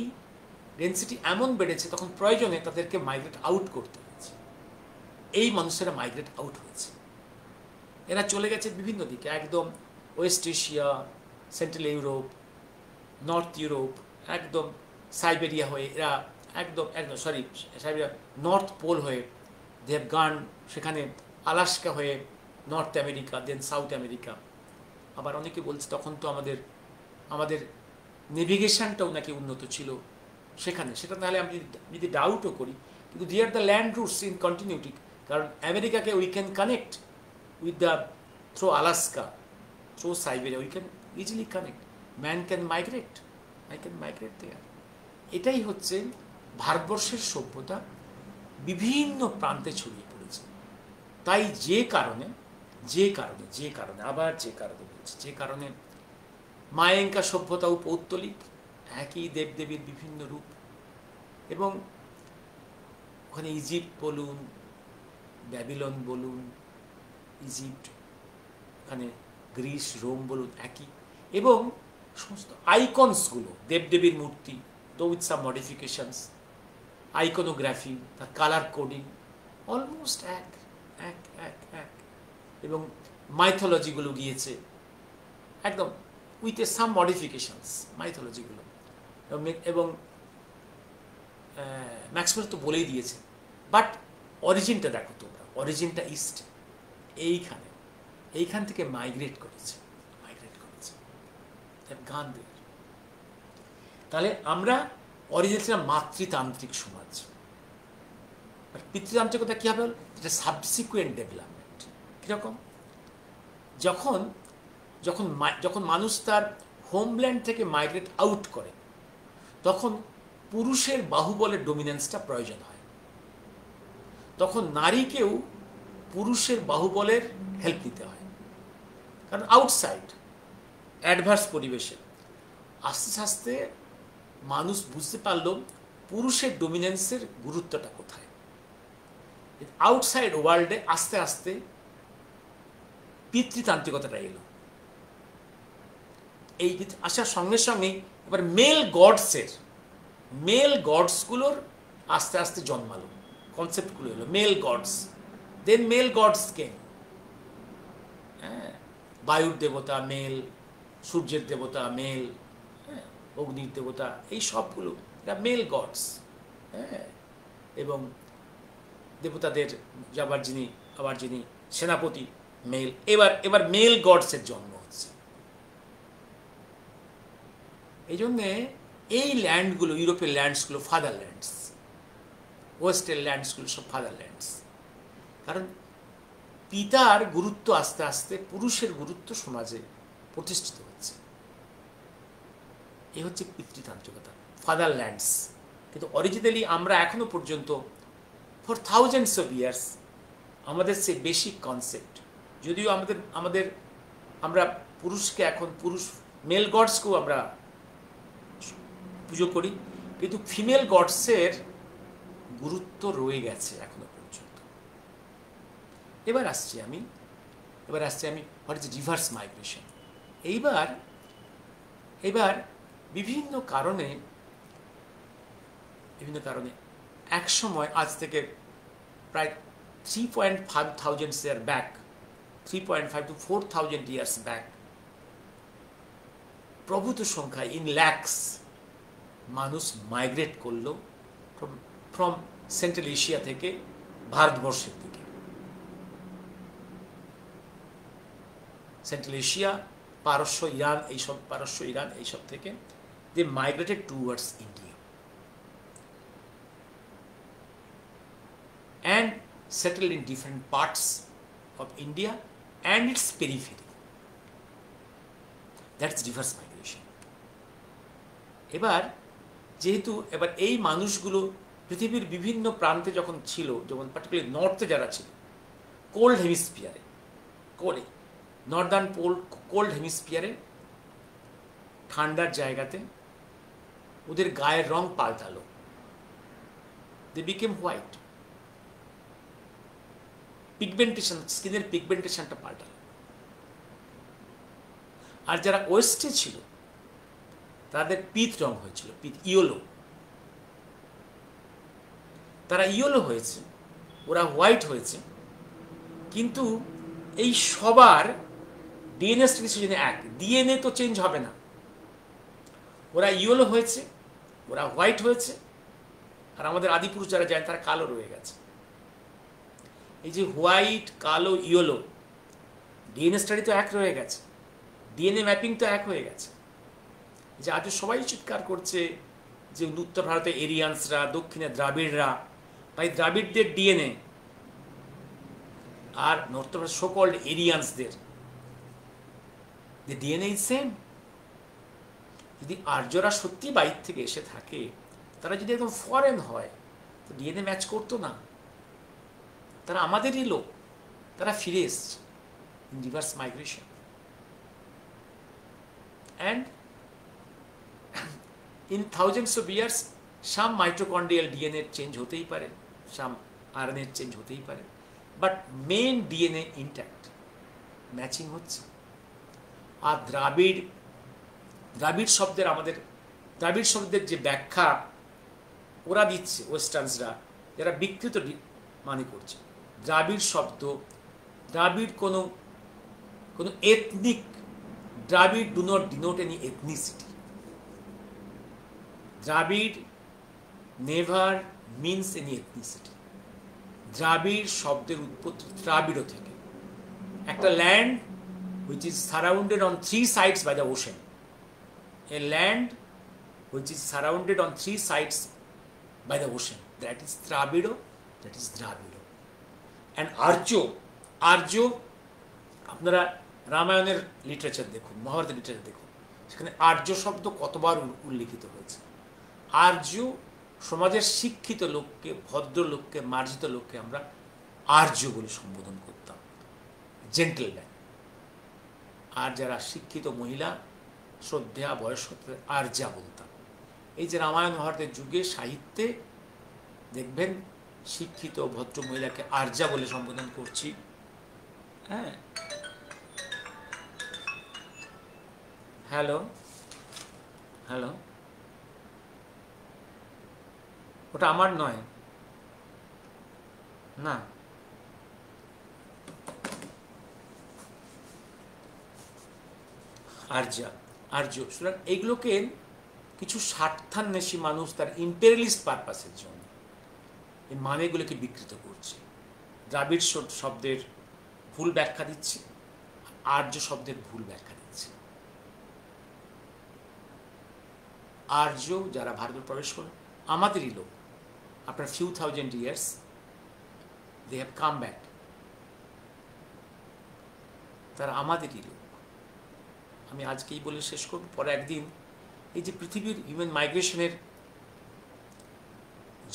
ডেন্সিটি এমন বেড়েছে, তখন প্রয়োজনে তাদেরকে মাইগ্রেট আউট করতে হয়েছে। এই মানুষেরা মাইগ্রেট আউট হয়েছে, এরা চলে গেছে বিভিন্ন দিকে, একদম West Asia, central Europe, north Europe, একদম সাইবেরিয়া হয়ে এরা একদম সাইবেরিয়া, নর্থ পোল হয়ে দে হ্যাভ গান, সেখানে আলাস্কা হয়ে নর্থ আমেরিকা, দেন সাউথ আমেরিকা। আবার অনেকে বলছে তখন তো আমাদের নেভিগেশনটাও নাকি উন্নত ছিল সেখানে, সেটা তাহলে আমি যদি ডাউটও করি, কিন্তু they are the land routes in continuity. কারণ আমেরিকাকে we can connect with the through Alaska, through Siberia, we can easily connect, man can migrate there. এটাই হচ্ছে ভারতবর্ষের সভ্যতা বিভিন্ন প্রান্তে ছড়িয়ে পড়েছে। তাই যে কারণে বলছি, যে কারণে মায়াঙ্কা সভ্যতা পৌত্তলিক, একই দেবদেবীর বিভিন্ন রূপ, এবং ওখানে ইজিপ্ট বলুন, ব্যাবিলন বলুন, ইজিপ্ট, ওখানে গ্রিস, রোম বলুন, একই, এবং সমস্ত আইকনসগুলো, দেবদেবীর মূর্তি, দো উইথ সাম মডিফিকেশনস, আইকনোগ্রাফি, তার কালার কোডিং অলমোস্ট এক, এবং মাইথোলজিগুলো গিয়েছে একদম উইথ এ সাম মডিফিকেশনস, মাইথোলজিগুলো। এবং ম্যাক্সওয়েল তো বলেই দিয়েছে, বাট অরিজিনটা দেখো তোমরা, অরিজিনটা ইস্ট, এইখান থেকে মাইগ্রেট করেছে গান দিয়ে। তাহলে আমরা অরিজিন ছিলাম মাতৃতান্ত্রিক সমাজ। পিতৃতান্ত্রিকতা কী হবে? এটা সাবসিকুয়েন্ট ডেভেলপমেন্ট। কীরকম? যখন মানুষ তার হোমল্যান্ড থেকে মাইগ্রেট আউট করে, তখন পুরুষের বাহুবলের ডোমিনেন্সটা প্রয়োজন হয়, তখন নারীকেও পুরুষের বাহুবলের হেল্প নিতে হয়। কারণ আউটসাইড অ্যাডভার্স পরিবেশে আস্তে আস্তে মানুষ বুঝতে পারল পুরুষের ডোমিনেন্সের গুরুত্বটা কোথায়। আউটসাইড ওয়ার্ল্ডে আস্তে আস্তে পিতৃতান্ত্রিকতাটা এলো। এই আসার সঙ্গে সঙ্গেই এবার মেল গডসগুলোর আস্তে আস্তে জন্মালো, কনসেপ্টগুলো এলো, মেল গডস। দেন মেল গডস কেম, বায়ুর দেবতা মেল, সূর্যের দেবতা মেল, অগ্নির দেবতা, এই সবগুলো এটা মেল গডস। এবং দেবতাদের আবার যিনি সেনাপতি মেল, এবার মেল গডসের জন্ম হচ্ছে। এই জন্যে এই ল্যান্ডগুলো, ইউরোপের ল্যান্ডসগুলো ফাদারল্যান্ডস, ওয়েস্টের ল্যান্ডসগুলো সব ফাদারল্যান্ডস। কারণ পিতার গুরুত্ব আস্তে আস্তে পুরুষের গুরুত্ব সমাজে প্রতিষ্ঠিত হচ্ছে। এই হচ্ছে পিতৃতান্ত্রিকতা, ফাদারল্যান্ডস। কিন্তু অরিজিনালি আমরা এখনো পর্যন্ত ফর থাউজেন্ডস অফ ইয়ার্স আমাদের সে বেসিক কনসেপ্ট, যদিও আমরা পুরুষকে এখন মেল গডসকেও আমরা পুজো করি, কিন্তু ফিমেল গডসের গুরুত্ব রয়ে গেছে এখনো পর্যন্ত। এবার আসছি আমি হোয়াট ইজ রিভার্স মাইগ্রেশন। এইবার বিভিন্ন কারণে এক সময়, আজ থেকে প্রায় 3,500 years back, 3.5 to 4,000 years back, প্রভূত সংখ্যায় ইন ল্যাক্স মানুষ মাইগ্রেট করলো ফ্রম সেন্ট্রাল এশিয়া থেকে ভারতবর্ষের দিকে। সেন্ট্রাল এশিয়া, পারস্য ইরান এইসব থেকে they migrated towards India and settled in different parts of India and its periphery. That's reverse migration. যেহেতু এই মানুষগুলো পৃথিবীর বিভিন্ন প্রান্তে যখন ছিল, যেমন পার্টিকুলারলি নর্থে যারা ছিল, কোল্ড হেমিস্ফিয়ারে, নর্দার্ন কোল্ড হেমিস্ফিয়ারে ঠান্ডার জায়গাতে ওদের গায়ের রং পাল্টালো, দে বিকেম হোয়াইট, পিগমেন্টেশন, স্কিনের পিগমেন্টেশনটা পাল্টালো। আর যারা ওয়েস্টে ছিল তাদের পিত রং হয়েছিল, ইয়েলো, তারা ইয়েলো হয়েছে, ওরা হোয়াইট হয়েছে, কিন্তু এই সবার ডিএনএ স্ট্রাকচার যদি এক, ডিএনএ তো চেঞ্জ হবে না। ওরা ইয়েলো হয়েছে, ওরা হোয়াইট হয়েছে, আর আমাদের আদিপুরুষ যারা যায় তারা কালো রয়ে গেছে। এই যে হোয়াইট, কালো, ইয়েলো, ডিএনএ স্টাডি তো এক রয়ে গেছে, ডিএনএ ম্যাপিং তো এক হয়ে গেছে। যে আজও সবাই চিৎকার করছে যে উত্তর ভারতে এরিয়ান্সরা, দক্ষিণে দ্রাবিড়রা, তাই দ্রাবিড়দের ডিএনএ আর নর্থ ভারত সোকল্ড এরিয়ান্সদের ডিএনএ ইজ সেম। যদি আর্যরা সত্যি বাইরে থেকে এসে থাকে, তারা যদি একদম ফরেন হয়, তো ডিএনএ ম্যাচ করতো না। তারা আমাদেরই লোক, তারা ফিরে এসছে in reverse migration. And in thousands of years some mitochondrial DNA change হতেই পারে, সাম আরএনএ চেঞ্জ হতেই পারে, but main DNA intact, matching হচ্ছে। আর দ্রাবিড় শব্দের যে ব্যাখ্যা ওরা দিচ্ছে, ওয়েস্টার্নসরা যারা বিকৃত মানে করছে, দ্রাবিড় শব্দ, দ্রাবিড় কোনো ethnic, Dravid do not denote any ethnicity. Dravid never means any ethnicity. Dravid শব্দের উৎপত্তি দ্রাবিড় থেকে, একটা land which is surrounded on three sides by the ocean. A land which is surrounded on three sides by the ocean. That is Dravido, that is Dravido. And Arjo, আপনারা রামায়ণের literature দেখুন, মহাভারতের literature দেখুন, সেখানে আর্য শব্দ কতবার উল্লিখিত হয়েছে। আর্য সমাজের শিক্ষিত লোককে, ভদ্র লোককে, মার্জিত লোককে আমরা আর্য বলে সম্বোধন করতাম, জেন্টলম্যান। আর যারা শিক্ষিত মহিলা, শ্রদ্ধা, বয়স্ক, আর্যা বলতাম। এই যে রামায়ণ মহাভারতের যুগে সাহিত্যে দেখবেন শিক্ষিত ভদ্র মহিলাকে আর্যা বলে সম্বোধন করছি। হ্যাঁ, হ্যালো, ওটা আমার নয় না, আর্য। সুতরাং এইগুলোকে কিছু স্বার্থান্বেষী মানুষ তার ইম্পেরিয়ালিস্ট পারপাসের জন্য এই মানেগুলোকে বিকৃত করছে। দ্রাবিড় শব্দের ভুল ব্যাখ্যা দিচ্ছে, আর্য শব্দের ভুল ব্যাখ্যা দিচ্ছে। আর্য যারা ভারতে প্রবেশ করে আমাদেরই লোক, আপনার few thousand years they have come back, তারা আমাদেরই লোক। আমি আজকেই বলে শেষ করব, পরে একদিন এই যে পৃথিবীর হিউম্যান মাইগ্রেশনের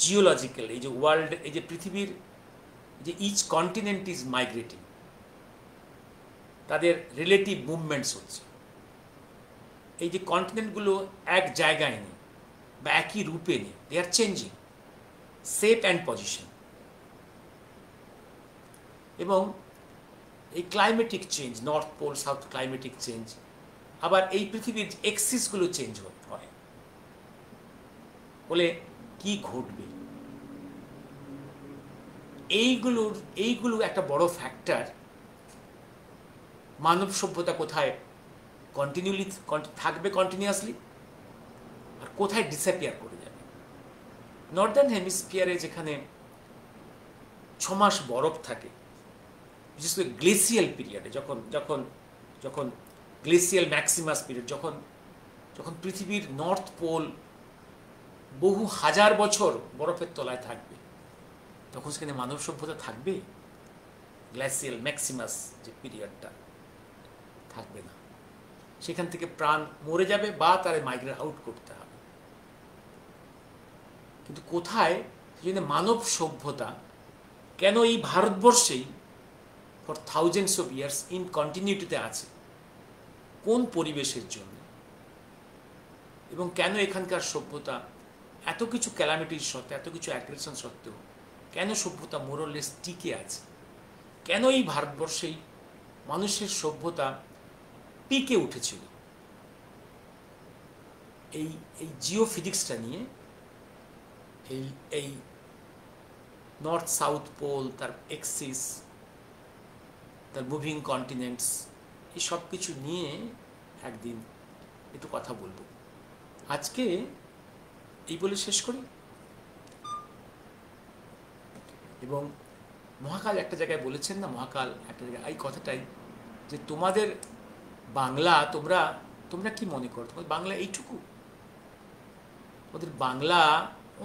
জিওলজিক্যাল, এই যে ওয়ার্ল্ড, এই যে পৃথিবীর যে ইচ কন্টিনেন্ট ইজ মাইগ্রেটিং, তাদের রিলেটিভ মুভমেন্টস হচ্ছে। এই যে কন্টিনেন্টগুলো এক জায়গায় নেই বা একই রূপে নেই, they are changing shape and position. এবং এই climatic change, north pole south climatic change, আবার এই পৃথিবীর এক্সিসগুলো চেঞ্জ হয়, বলে কি ঘটবে, এইগুলো একটা বড় ফ্যাক্টর। মানব সভ্যতা কোথায় কন্টিনিউলি থাকবে, কন্টিনিউয়াসলি, আর কোথায় ডিসঅ্যাপিয়ার করে যাবে। নর্দার্ন হেমিস্ফিয়ারে যেখানে 6 মাস বরফ থাকে, বিশেষ করে গ্লেসিয়াল পিরিয়ডে, যখন গ্লেসিয়াল ম্যাক্সিমাস পিরিয়ড, যখন পৃথিবীর নর্থ পোল বহু হাজার বছর বরফের তলায় থাকবে, তখন সেখানে মানব সভ্যতা থাকবে? গ্লেসিয়াল ম্যাক্সিমাস যে পিরিয়ডটা থাকবে না, সেখান থেকে প্রাণ মরে যাবে বা তার মাইগ্রেট আউট করতে হবে। কিন্তু কোথায়, সেজন্য মানব সভ্যতা কেন এই ভারতবর্ষেই for thousands of years in কন্টিনিউটিতে আছে, কোন পরিবেশের জন্য, এবং কেন এখানকার সভ্যতা এত কিছু ক্যালামিটির সত্ত্বেও, এত কিছু অ্যাগ্রেশন সত্ত্বেও কেন সভ্যতা মোরলেস টিকে আছে, কেন এই ভারতবর্ষেই মানুষের সভ্যতা পিকে উঠেছিল। এই জিওফিজিক্সটা নিয়ে, এই নর্থ সাউথ পোল, তার এক্সিস, তার মুভিং কন্টিনেন্টস, এই সব কিছু নিয়ে একদিন একটু কথা বলবো। আজকে এই বলে শেষ করি। এবং মহাকাল একটা জায়গায় বলেছেন না, মহাকাল একটা জায়গায় এই কথাটাই, যে তোমাদের বাংলা, তোমরা কি মনে করো তোমাদের বাংলা এইটুকু? ওদের বাংলা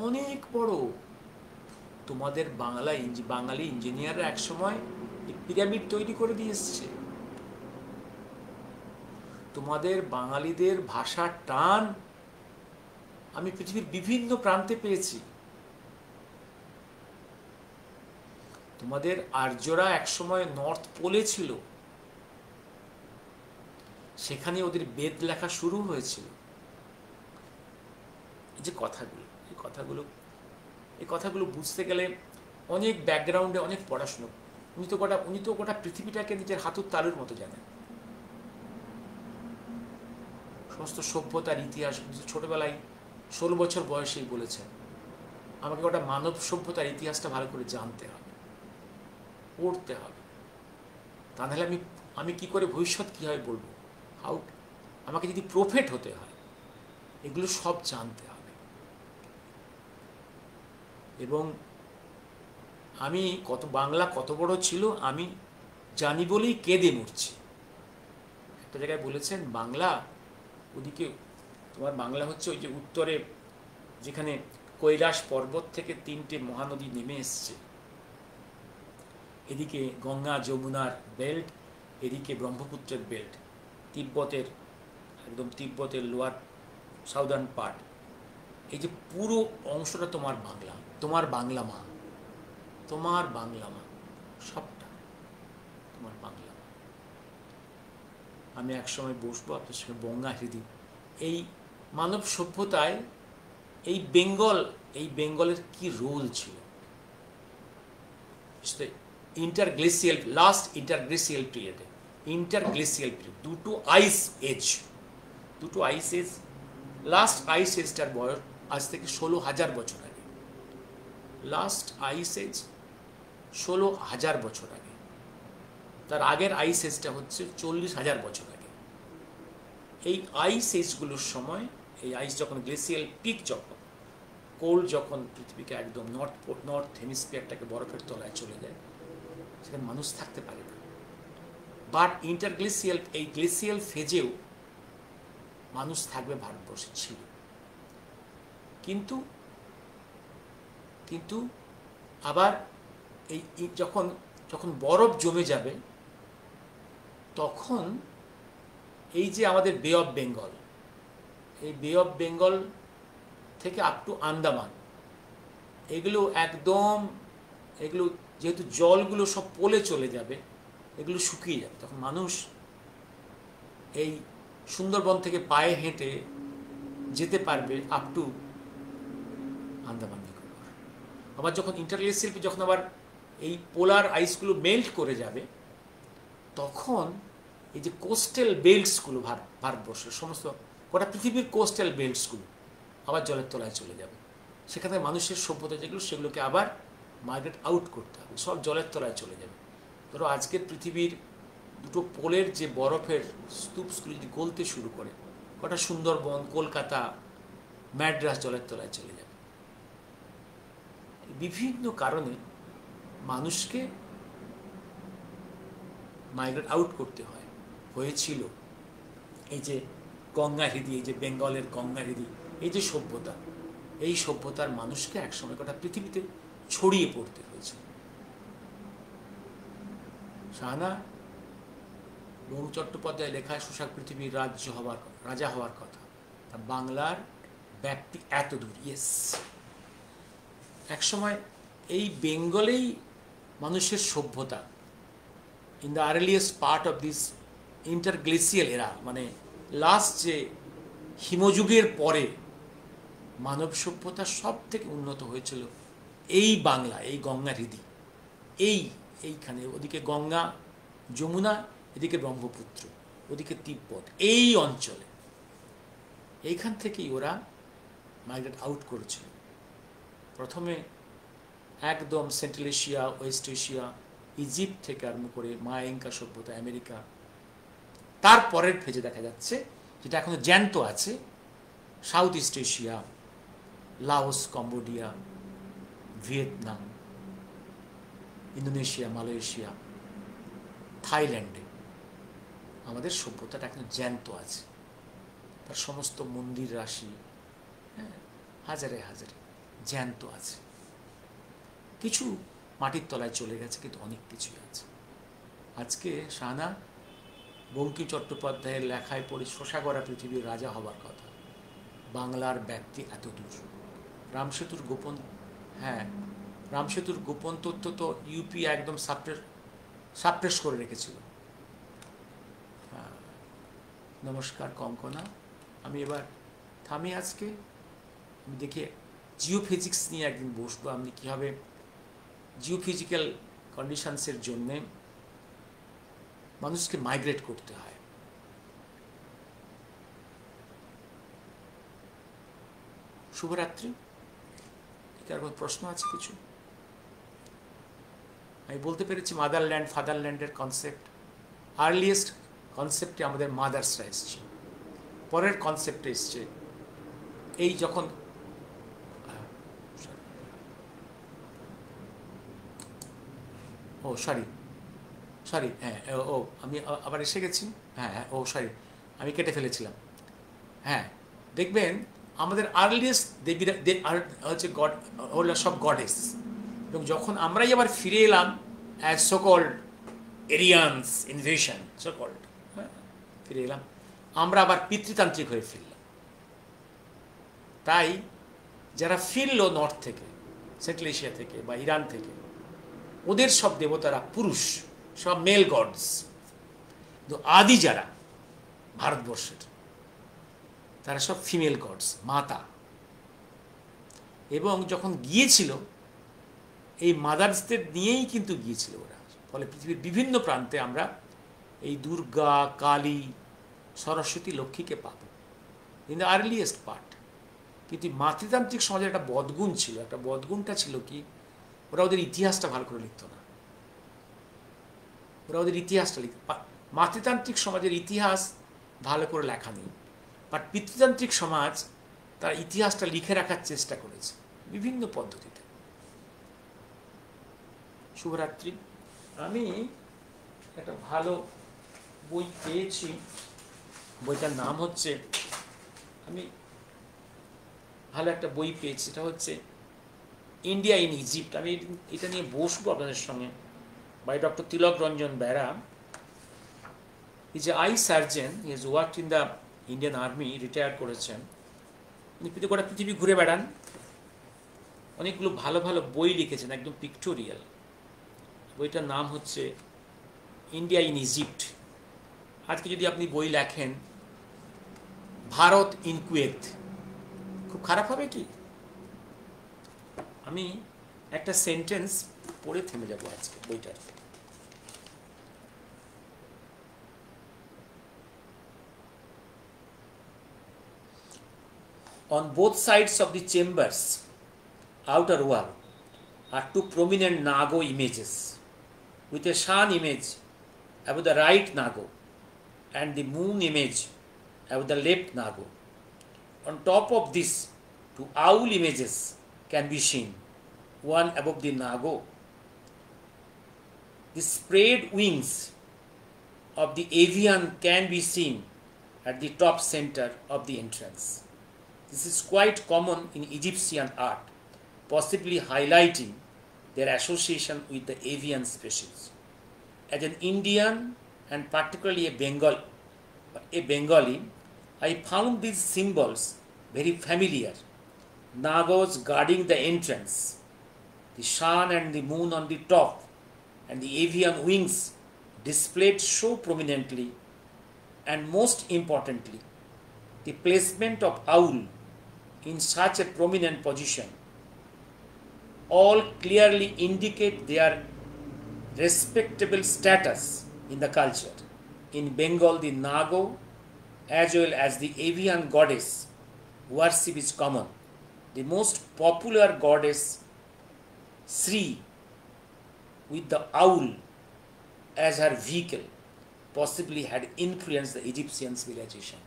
অনেক বড়। তোমাদের বাঙালি ইঞ্জিনিয়াররা একসময় পিরামিড তৈরি করে দিয়ে এসছে। তোমাদের বাঙালিদের ভাষার টান আমি পৃথিবীর বিভিন্ন প্রান্তে পেয়েছি। তোমাদের আর্যরা একসময় নর্থ পোলে ছিল, সেখানে ওদের বেদ লেখা শুরু হয়েছিল। এই যে কথাগুলো বুঝতে গেলে অনেক ব্যাকগ্রাউন্ডে অনেক পড়াশুনো। উনি তো গোটা পৃথিবীটাকে নিজের হাতুর তালুর মতো জানেন। সমস্ত সভ্যতার ইতিহাস ছোটবেলায় 16 বছর বয়সেই বলেছেন, আমাকে গোটা মানব সভ্যতার ইতিহাসটা ভালো করে জানতে হবে, পড়তে হবে, তা নাহলে আমি কি করে ভবিষ্যৎ কি হয় বলবো। আমাকে যদি প্রফেট হতে হয়, এগুলো সব জানতে হবে। এবং আমি বাংলা কত বড় ছিল আমি জানি বলেই কেঁদে মরছি। একটা জায়গায় বলেছেন, বাংলা ওদিকে, তোমার বাংলা হচ্ছে ওই যে উত্তরে যেখানে কৈলাস পর্বত থেকে 3টে মহানদী নেমে এসছে, এদিকে গঙ্গা যমুনার বেল্ট, এদিকে ব্রহ্মপুত্রের বেল্ট, তিব্বতের লোয়ার সাউদার্ন পার্ট, এই যে পুরো অংশটা তোমার বাংলা মা, সবটা তোমার বাংলা মা। আমি একসময় বসবো আপনার সঙ্গে বঙ্গা হৃদি, এই মানব সভ্যতায় এই বেঙ্গলের কি রোল ছিল। লাস্ট ইন্টারগ্লেসিয়াল পিরিয়ড, দুটো আইস এজ, লাস্ট আইস এজটার বয়স আজ থেকে 16,000 বছর আগে। লাস্ট আইস এজ 16,000 বছর আগে। তার আগের আইস এজটা হচ্ছে 40,000 বছর আগে। এই আইস এজগুলোর সময়, এই আইস যখন গ্লেসিয়াল পিক, যখন কোল্ড যখন পৃথিবীকে একদম নর্থ হেমিস্ফিয়ারটাকে বরফের তলায় চলে যায়, সেখানে মানুষ থাকতে পারে না। বাট ইন্টারগ্লেসিয়াল, এই গ্লেসিয়াল ফেজেও মানুষ থাকবে ভারতবর্ষে ছিল। কিন্তু কিন্তু আবার এই যখন যখন বরফ জমে যাবে, তখন এই যে আমাদের বে অফ বেঙ্গল, এই বে অফ বেঙ্গল থেকে আপ টু আন্দামান, এগুলো যেহেতু জলগুলো সব পোলে চলে যাবে, এগুলো শুকিয়ে যাবে, তখন মানুষ এই সুন্দরবন থেকে পায়ে হেঁটে যেতে পারবে আপ টু আন্দামান নিকোবর। আবার যখন ইন্টারগ্লেসিয়াল, যখন আবার এই পোলার আইসগুলো মেল্ট করে যাবে, তখন এই যে কোস্টাল বেল্টসগুলো, ভারতবর্ষের সমস্ত গোটা পৃথিবীর কোস্টাল বেল্টসগুলো আবার জলের তলায় চলে যাবে। সেখানে মানুষের সভ্যতা যেগুলো, সেগুলোকে আবার মাইগ্রেট আউট করতে হবে, সব জলের তলায় চলে যাবে। ধরো আজকের পৃথিবীর দুটো পোলের যে বরফের স্তূপগুলো যদি গলতে শুরু করে, গোটা সুন্দরবন, কলকাতা, ম্যাড্রাস জলের তলায় চলে যাবে। বিভিন্ন কারণে মানুষকে মাইগ্রেট আউট করতে হয়েছিল। এই যে গঙ্গা হ্রদি, এই যে বেঙ্গলের গঙ্গা হ্রদি, এই যে সভ্যতা, এই সভ্যতার মানুষকে একসময় গোটা পৃথিবীতে ছড়িয়ে পড়তে হয়েছিল। শাহানা বঙ্কিম চট্টোপাধ্যায় লেখায় শোষক পৃথিবীর রাজা হওয়ার কথা, তা বাংলার ব্যাপ্তি এত দূর। ইয়েস, একসময় এই বেঙ্গলেই মানুষের সভ্যতা, in the earliest part of this interglacial era, মানে লাস্ট যে হিমযুগের পরে মানব সভ্যতা সব থেকে উন্নত হয়েছিল এই বাংলা, এই গঙ্গা হ্রদি, এইখানে। ওদিকে গঙ্গা যমুনা, এদিকে ব্রহ্মপুত্র, ওদিকে তিব্বত, এই অঞ্চলে, এইখান থেকেই ওরা মাইগ্রেট আউট করেছিল। প্রথমে একদম central Asia, West Asia, Egypt থেকে আরম্ভ করে মায়া ইনকা সভ্যতা, আমেরিকা। তারপরের ফেজে দেখা যাচ্ছে, যেটা এখনো জ্যান্ত আছে, south east Asia, Laos, Cambodia, Vietnam, Indonesia, Malaysia, থাইল্যান্ডে আমাদের সভ্যতাটা এখন জ্যান্ত আছে। তার সমস্ত মন্দির রাশি, হাজারে হাজারে জ্যান্ত আছে। কিছু মাটির তলায় চলে গেছে, কিন্তু অনেক কিছুই আছে। আজকে শাহানা বঙ্কিম চট্টোপাধ্যায়ের লেখায় পড়ে শোষাগরা পৃথিবীর রাজা হবার কথা, বাংলার ব্যাপ্তি এত দূর। রামসেতুর গোপন তথ্য তো ইউপি একদম সাপ্রেস করে রেখেছিল। নমস্কার কঙ্কনা, আমি এবার থামি আজকে। আমি দেখি জিওফিজিক্স নিয়ে একদিন বসবো, আমি কীভাবে জিওফিজিক্যাল কন্ডিশনসের জন্যে মানুষকে মাইগ্রেট করতে হয়। শুভরাত্রি। কার কোনো প্রশ্ন আছে কিছু? আমি বলতে পেরেছি মাদারল্যান্ড, ফাদারল্যান্ডের কনসেপ্ট, আর্লিয়েস্ট কনসেপ্টে আমাদের মাদার্সরা এসছে। পরের কনসেপ্টে এসছে এই যখন সরি আমি আবার এসে গেছি। সরি, আমি কেটে ফেলেছিলাম। দেখবেন আমাদের আর্লিয়েস্ট দেবীরা হচ্ছে গড, হল সব গডেস। এবং যখন আমরাই আবার ফিরে এলাম অ্যাজ সোকল্ড এরিয়ানস ইনভেশন, সোকল্ড ফিরে এলাম, আমরা আবার পিতৃতান্ত্রিক হয়ে ফিরলাম। তাই যারা ফিরল নর্থ থেকে, সেন্ট্রাল এশিয়া থেকে বা ইরান থেকে, ওদের সব দেবতারা পুরুষ, সব মেল গডস। কিন্তু আদি যারা ভারতবর্ষের, তারা সব ফিমেল গডস, মাতা। এবং যখন গিয়েছিল, এই মাদার্সদের নিয়েই কিন্তু গিয়েছিল ওরা। ফলে পৃথিবীর বিভিন্ন প্রান্তে আমরা এই দুর্গা, কালী, সরস্বতী, লক্ষ্মীকে পাব ইন দ্য আর্লিয়েস্ট পার্ট। কিন্তু মাতৃতান্ত্রিক সমাজের একটা বদগুণ ছিল। একটা বদগুণটা ছিল কি, ওরা ওদের ইতিহাসটা ভালো করে লিখত না। মাতৃতান্ত্রিক সমাজের ইতিহাস ভালো করে লেখা নেই, বাট পিতৃতান্ত্রিক সমাজ তার ইতিহাসটা লিখে রাখার চেষ্টা করেছে। বিভিন্ন পদ্ধতিতে। শুভরাত্রি। আমি একটা ভালো বই পেয়েছি, বইটার নাম হচ্ছে, আমি ভালো একটা বই পেয়েছি, এটা হচ্ছে ইন্ডিয়া ইন ইজিপ্ট। আমি এটা নিয়ে বসবো আপনাদের সঙ্গে, by doctor Tilak Ranjan Bera. Is a eye surgeon, he has worked in the Indian army, retire করেছেন। উনি গোটা পৃথিবী ঘুরে বেড়ান, অনেকগুলো ভালো ভালো বই লিখেছেন, একদম পিক্টোরিয়াল। বইটার নাম হচ্ছে ইন্ডিয়া ইন ইজিপ্ট। আজকে যদি আপনি বই লেখেন ভারত ইন কুয়েত, খুব খারাপ হবে কি? আমি একটা সেন্টেন্স পড়ে থেমে যাব আজকে বইটার। On both sides of the chamber's outer wall are two prominent Nago images, with a sun image above the right Nago and the moon image above the left Nago. On top of this, two owl images can be seen, one above the Nago. The spread wings of the avian can be seen at the top center of the entrance. This is quite common in Egyptian art, possibly highlighting their association with the avian species. As an Indian and particularly a Bengali, I found these symbols very familiar. Nagos guarding the entrance, the sun and the moon on the top, and the avian wings displayed so prominently, and most importantly, the placement of owl in such a prominent position, all clearly indicate their respectable status in the culture. In Bengal, the Nago as well as the avian goddess worship is common. The most popular goddess, Sri, with the owl as her vehicle, possibly had influenced the Egyptian civilization.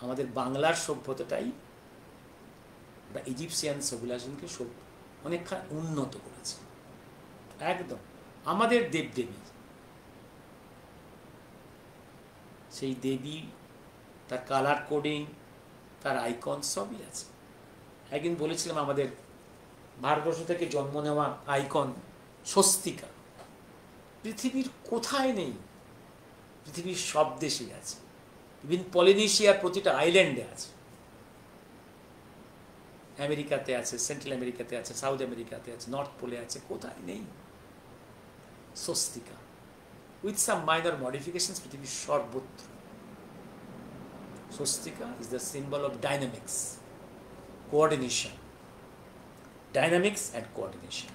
আমাদের বাংলার সভ্যতাটাই Egyptian সিভিলাইজেশনকে অনেকখানি উন্নত করেছে। একদম আমাদের দেবদেবী, সেই দেবী, তার কালার কোডিং, তার আইকন সবই আছে। একদিন বলেছিলাম আমাদের ভারতবর্ষ থেকে জন্ম নেওয়া আইকন স্বস্তিকা পৃথিবীর কোথায় নেই, পৃথিবীর সব দেশেই আছে। ইভিন পলিনেশিয়ার প্রতিটা আইল্যান্ডে আছে, আমেরিকাতে আছে, সেন্ট্রাল আমেরিকাতে আছে, সাউথ আমেরিকাতে আছে, নর্থ পোলে আছে, কোথায় নেই swastika. With some minor modifications পৃথিবীর সর্বত্র swastika is the symbol of dynamics, coordination, dynamics and coordination,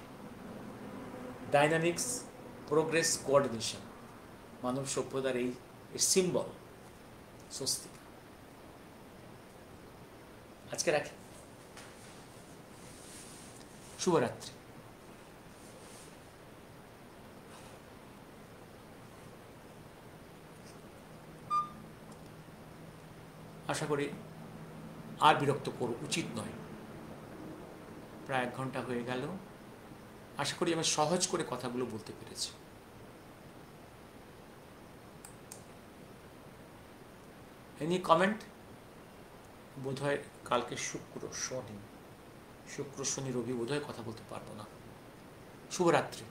dynamics, progress, coordination, মানব সভ্যতার এই সিম্বল স্বস্তিকা। আজকে রাখি, শুভরাত্রি। আশা করি আর বিরক্ত উচিত নয়, প্রায় 1 ঘন্টা হয়ে গেল। আশা করি আমি সহজ করে কথাগুলো বলতে পেরেছি। Any comment? বোধহয় কালকে শুক্র শনি রবি বোধহয় কথা বলতে পারবো না। শুভরাত্রি।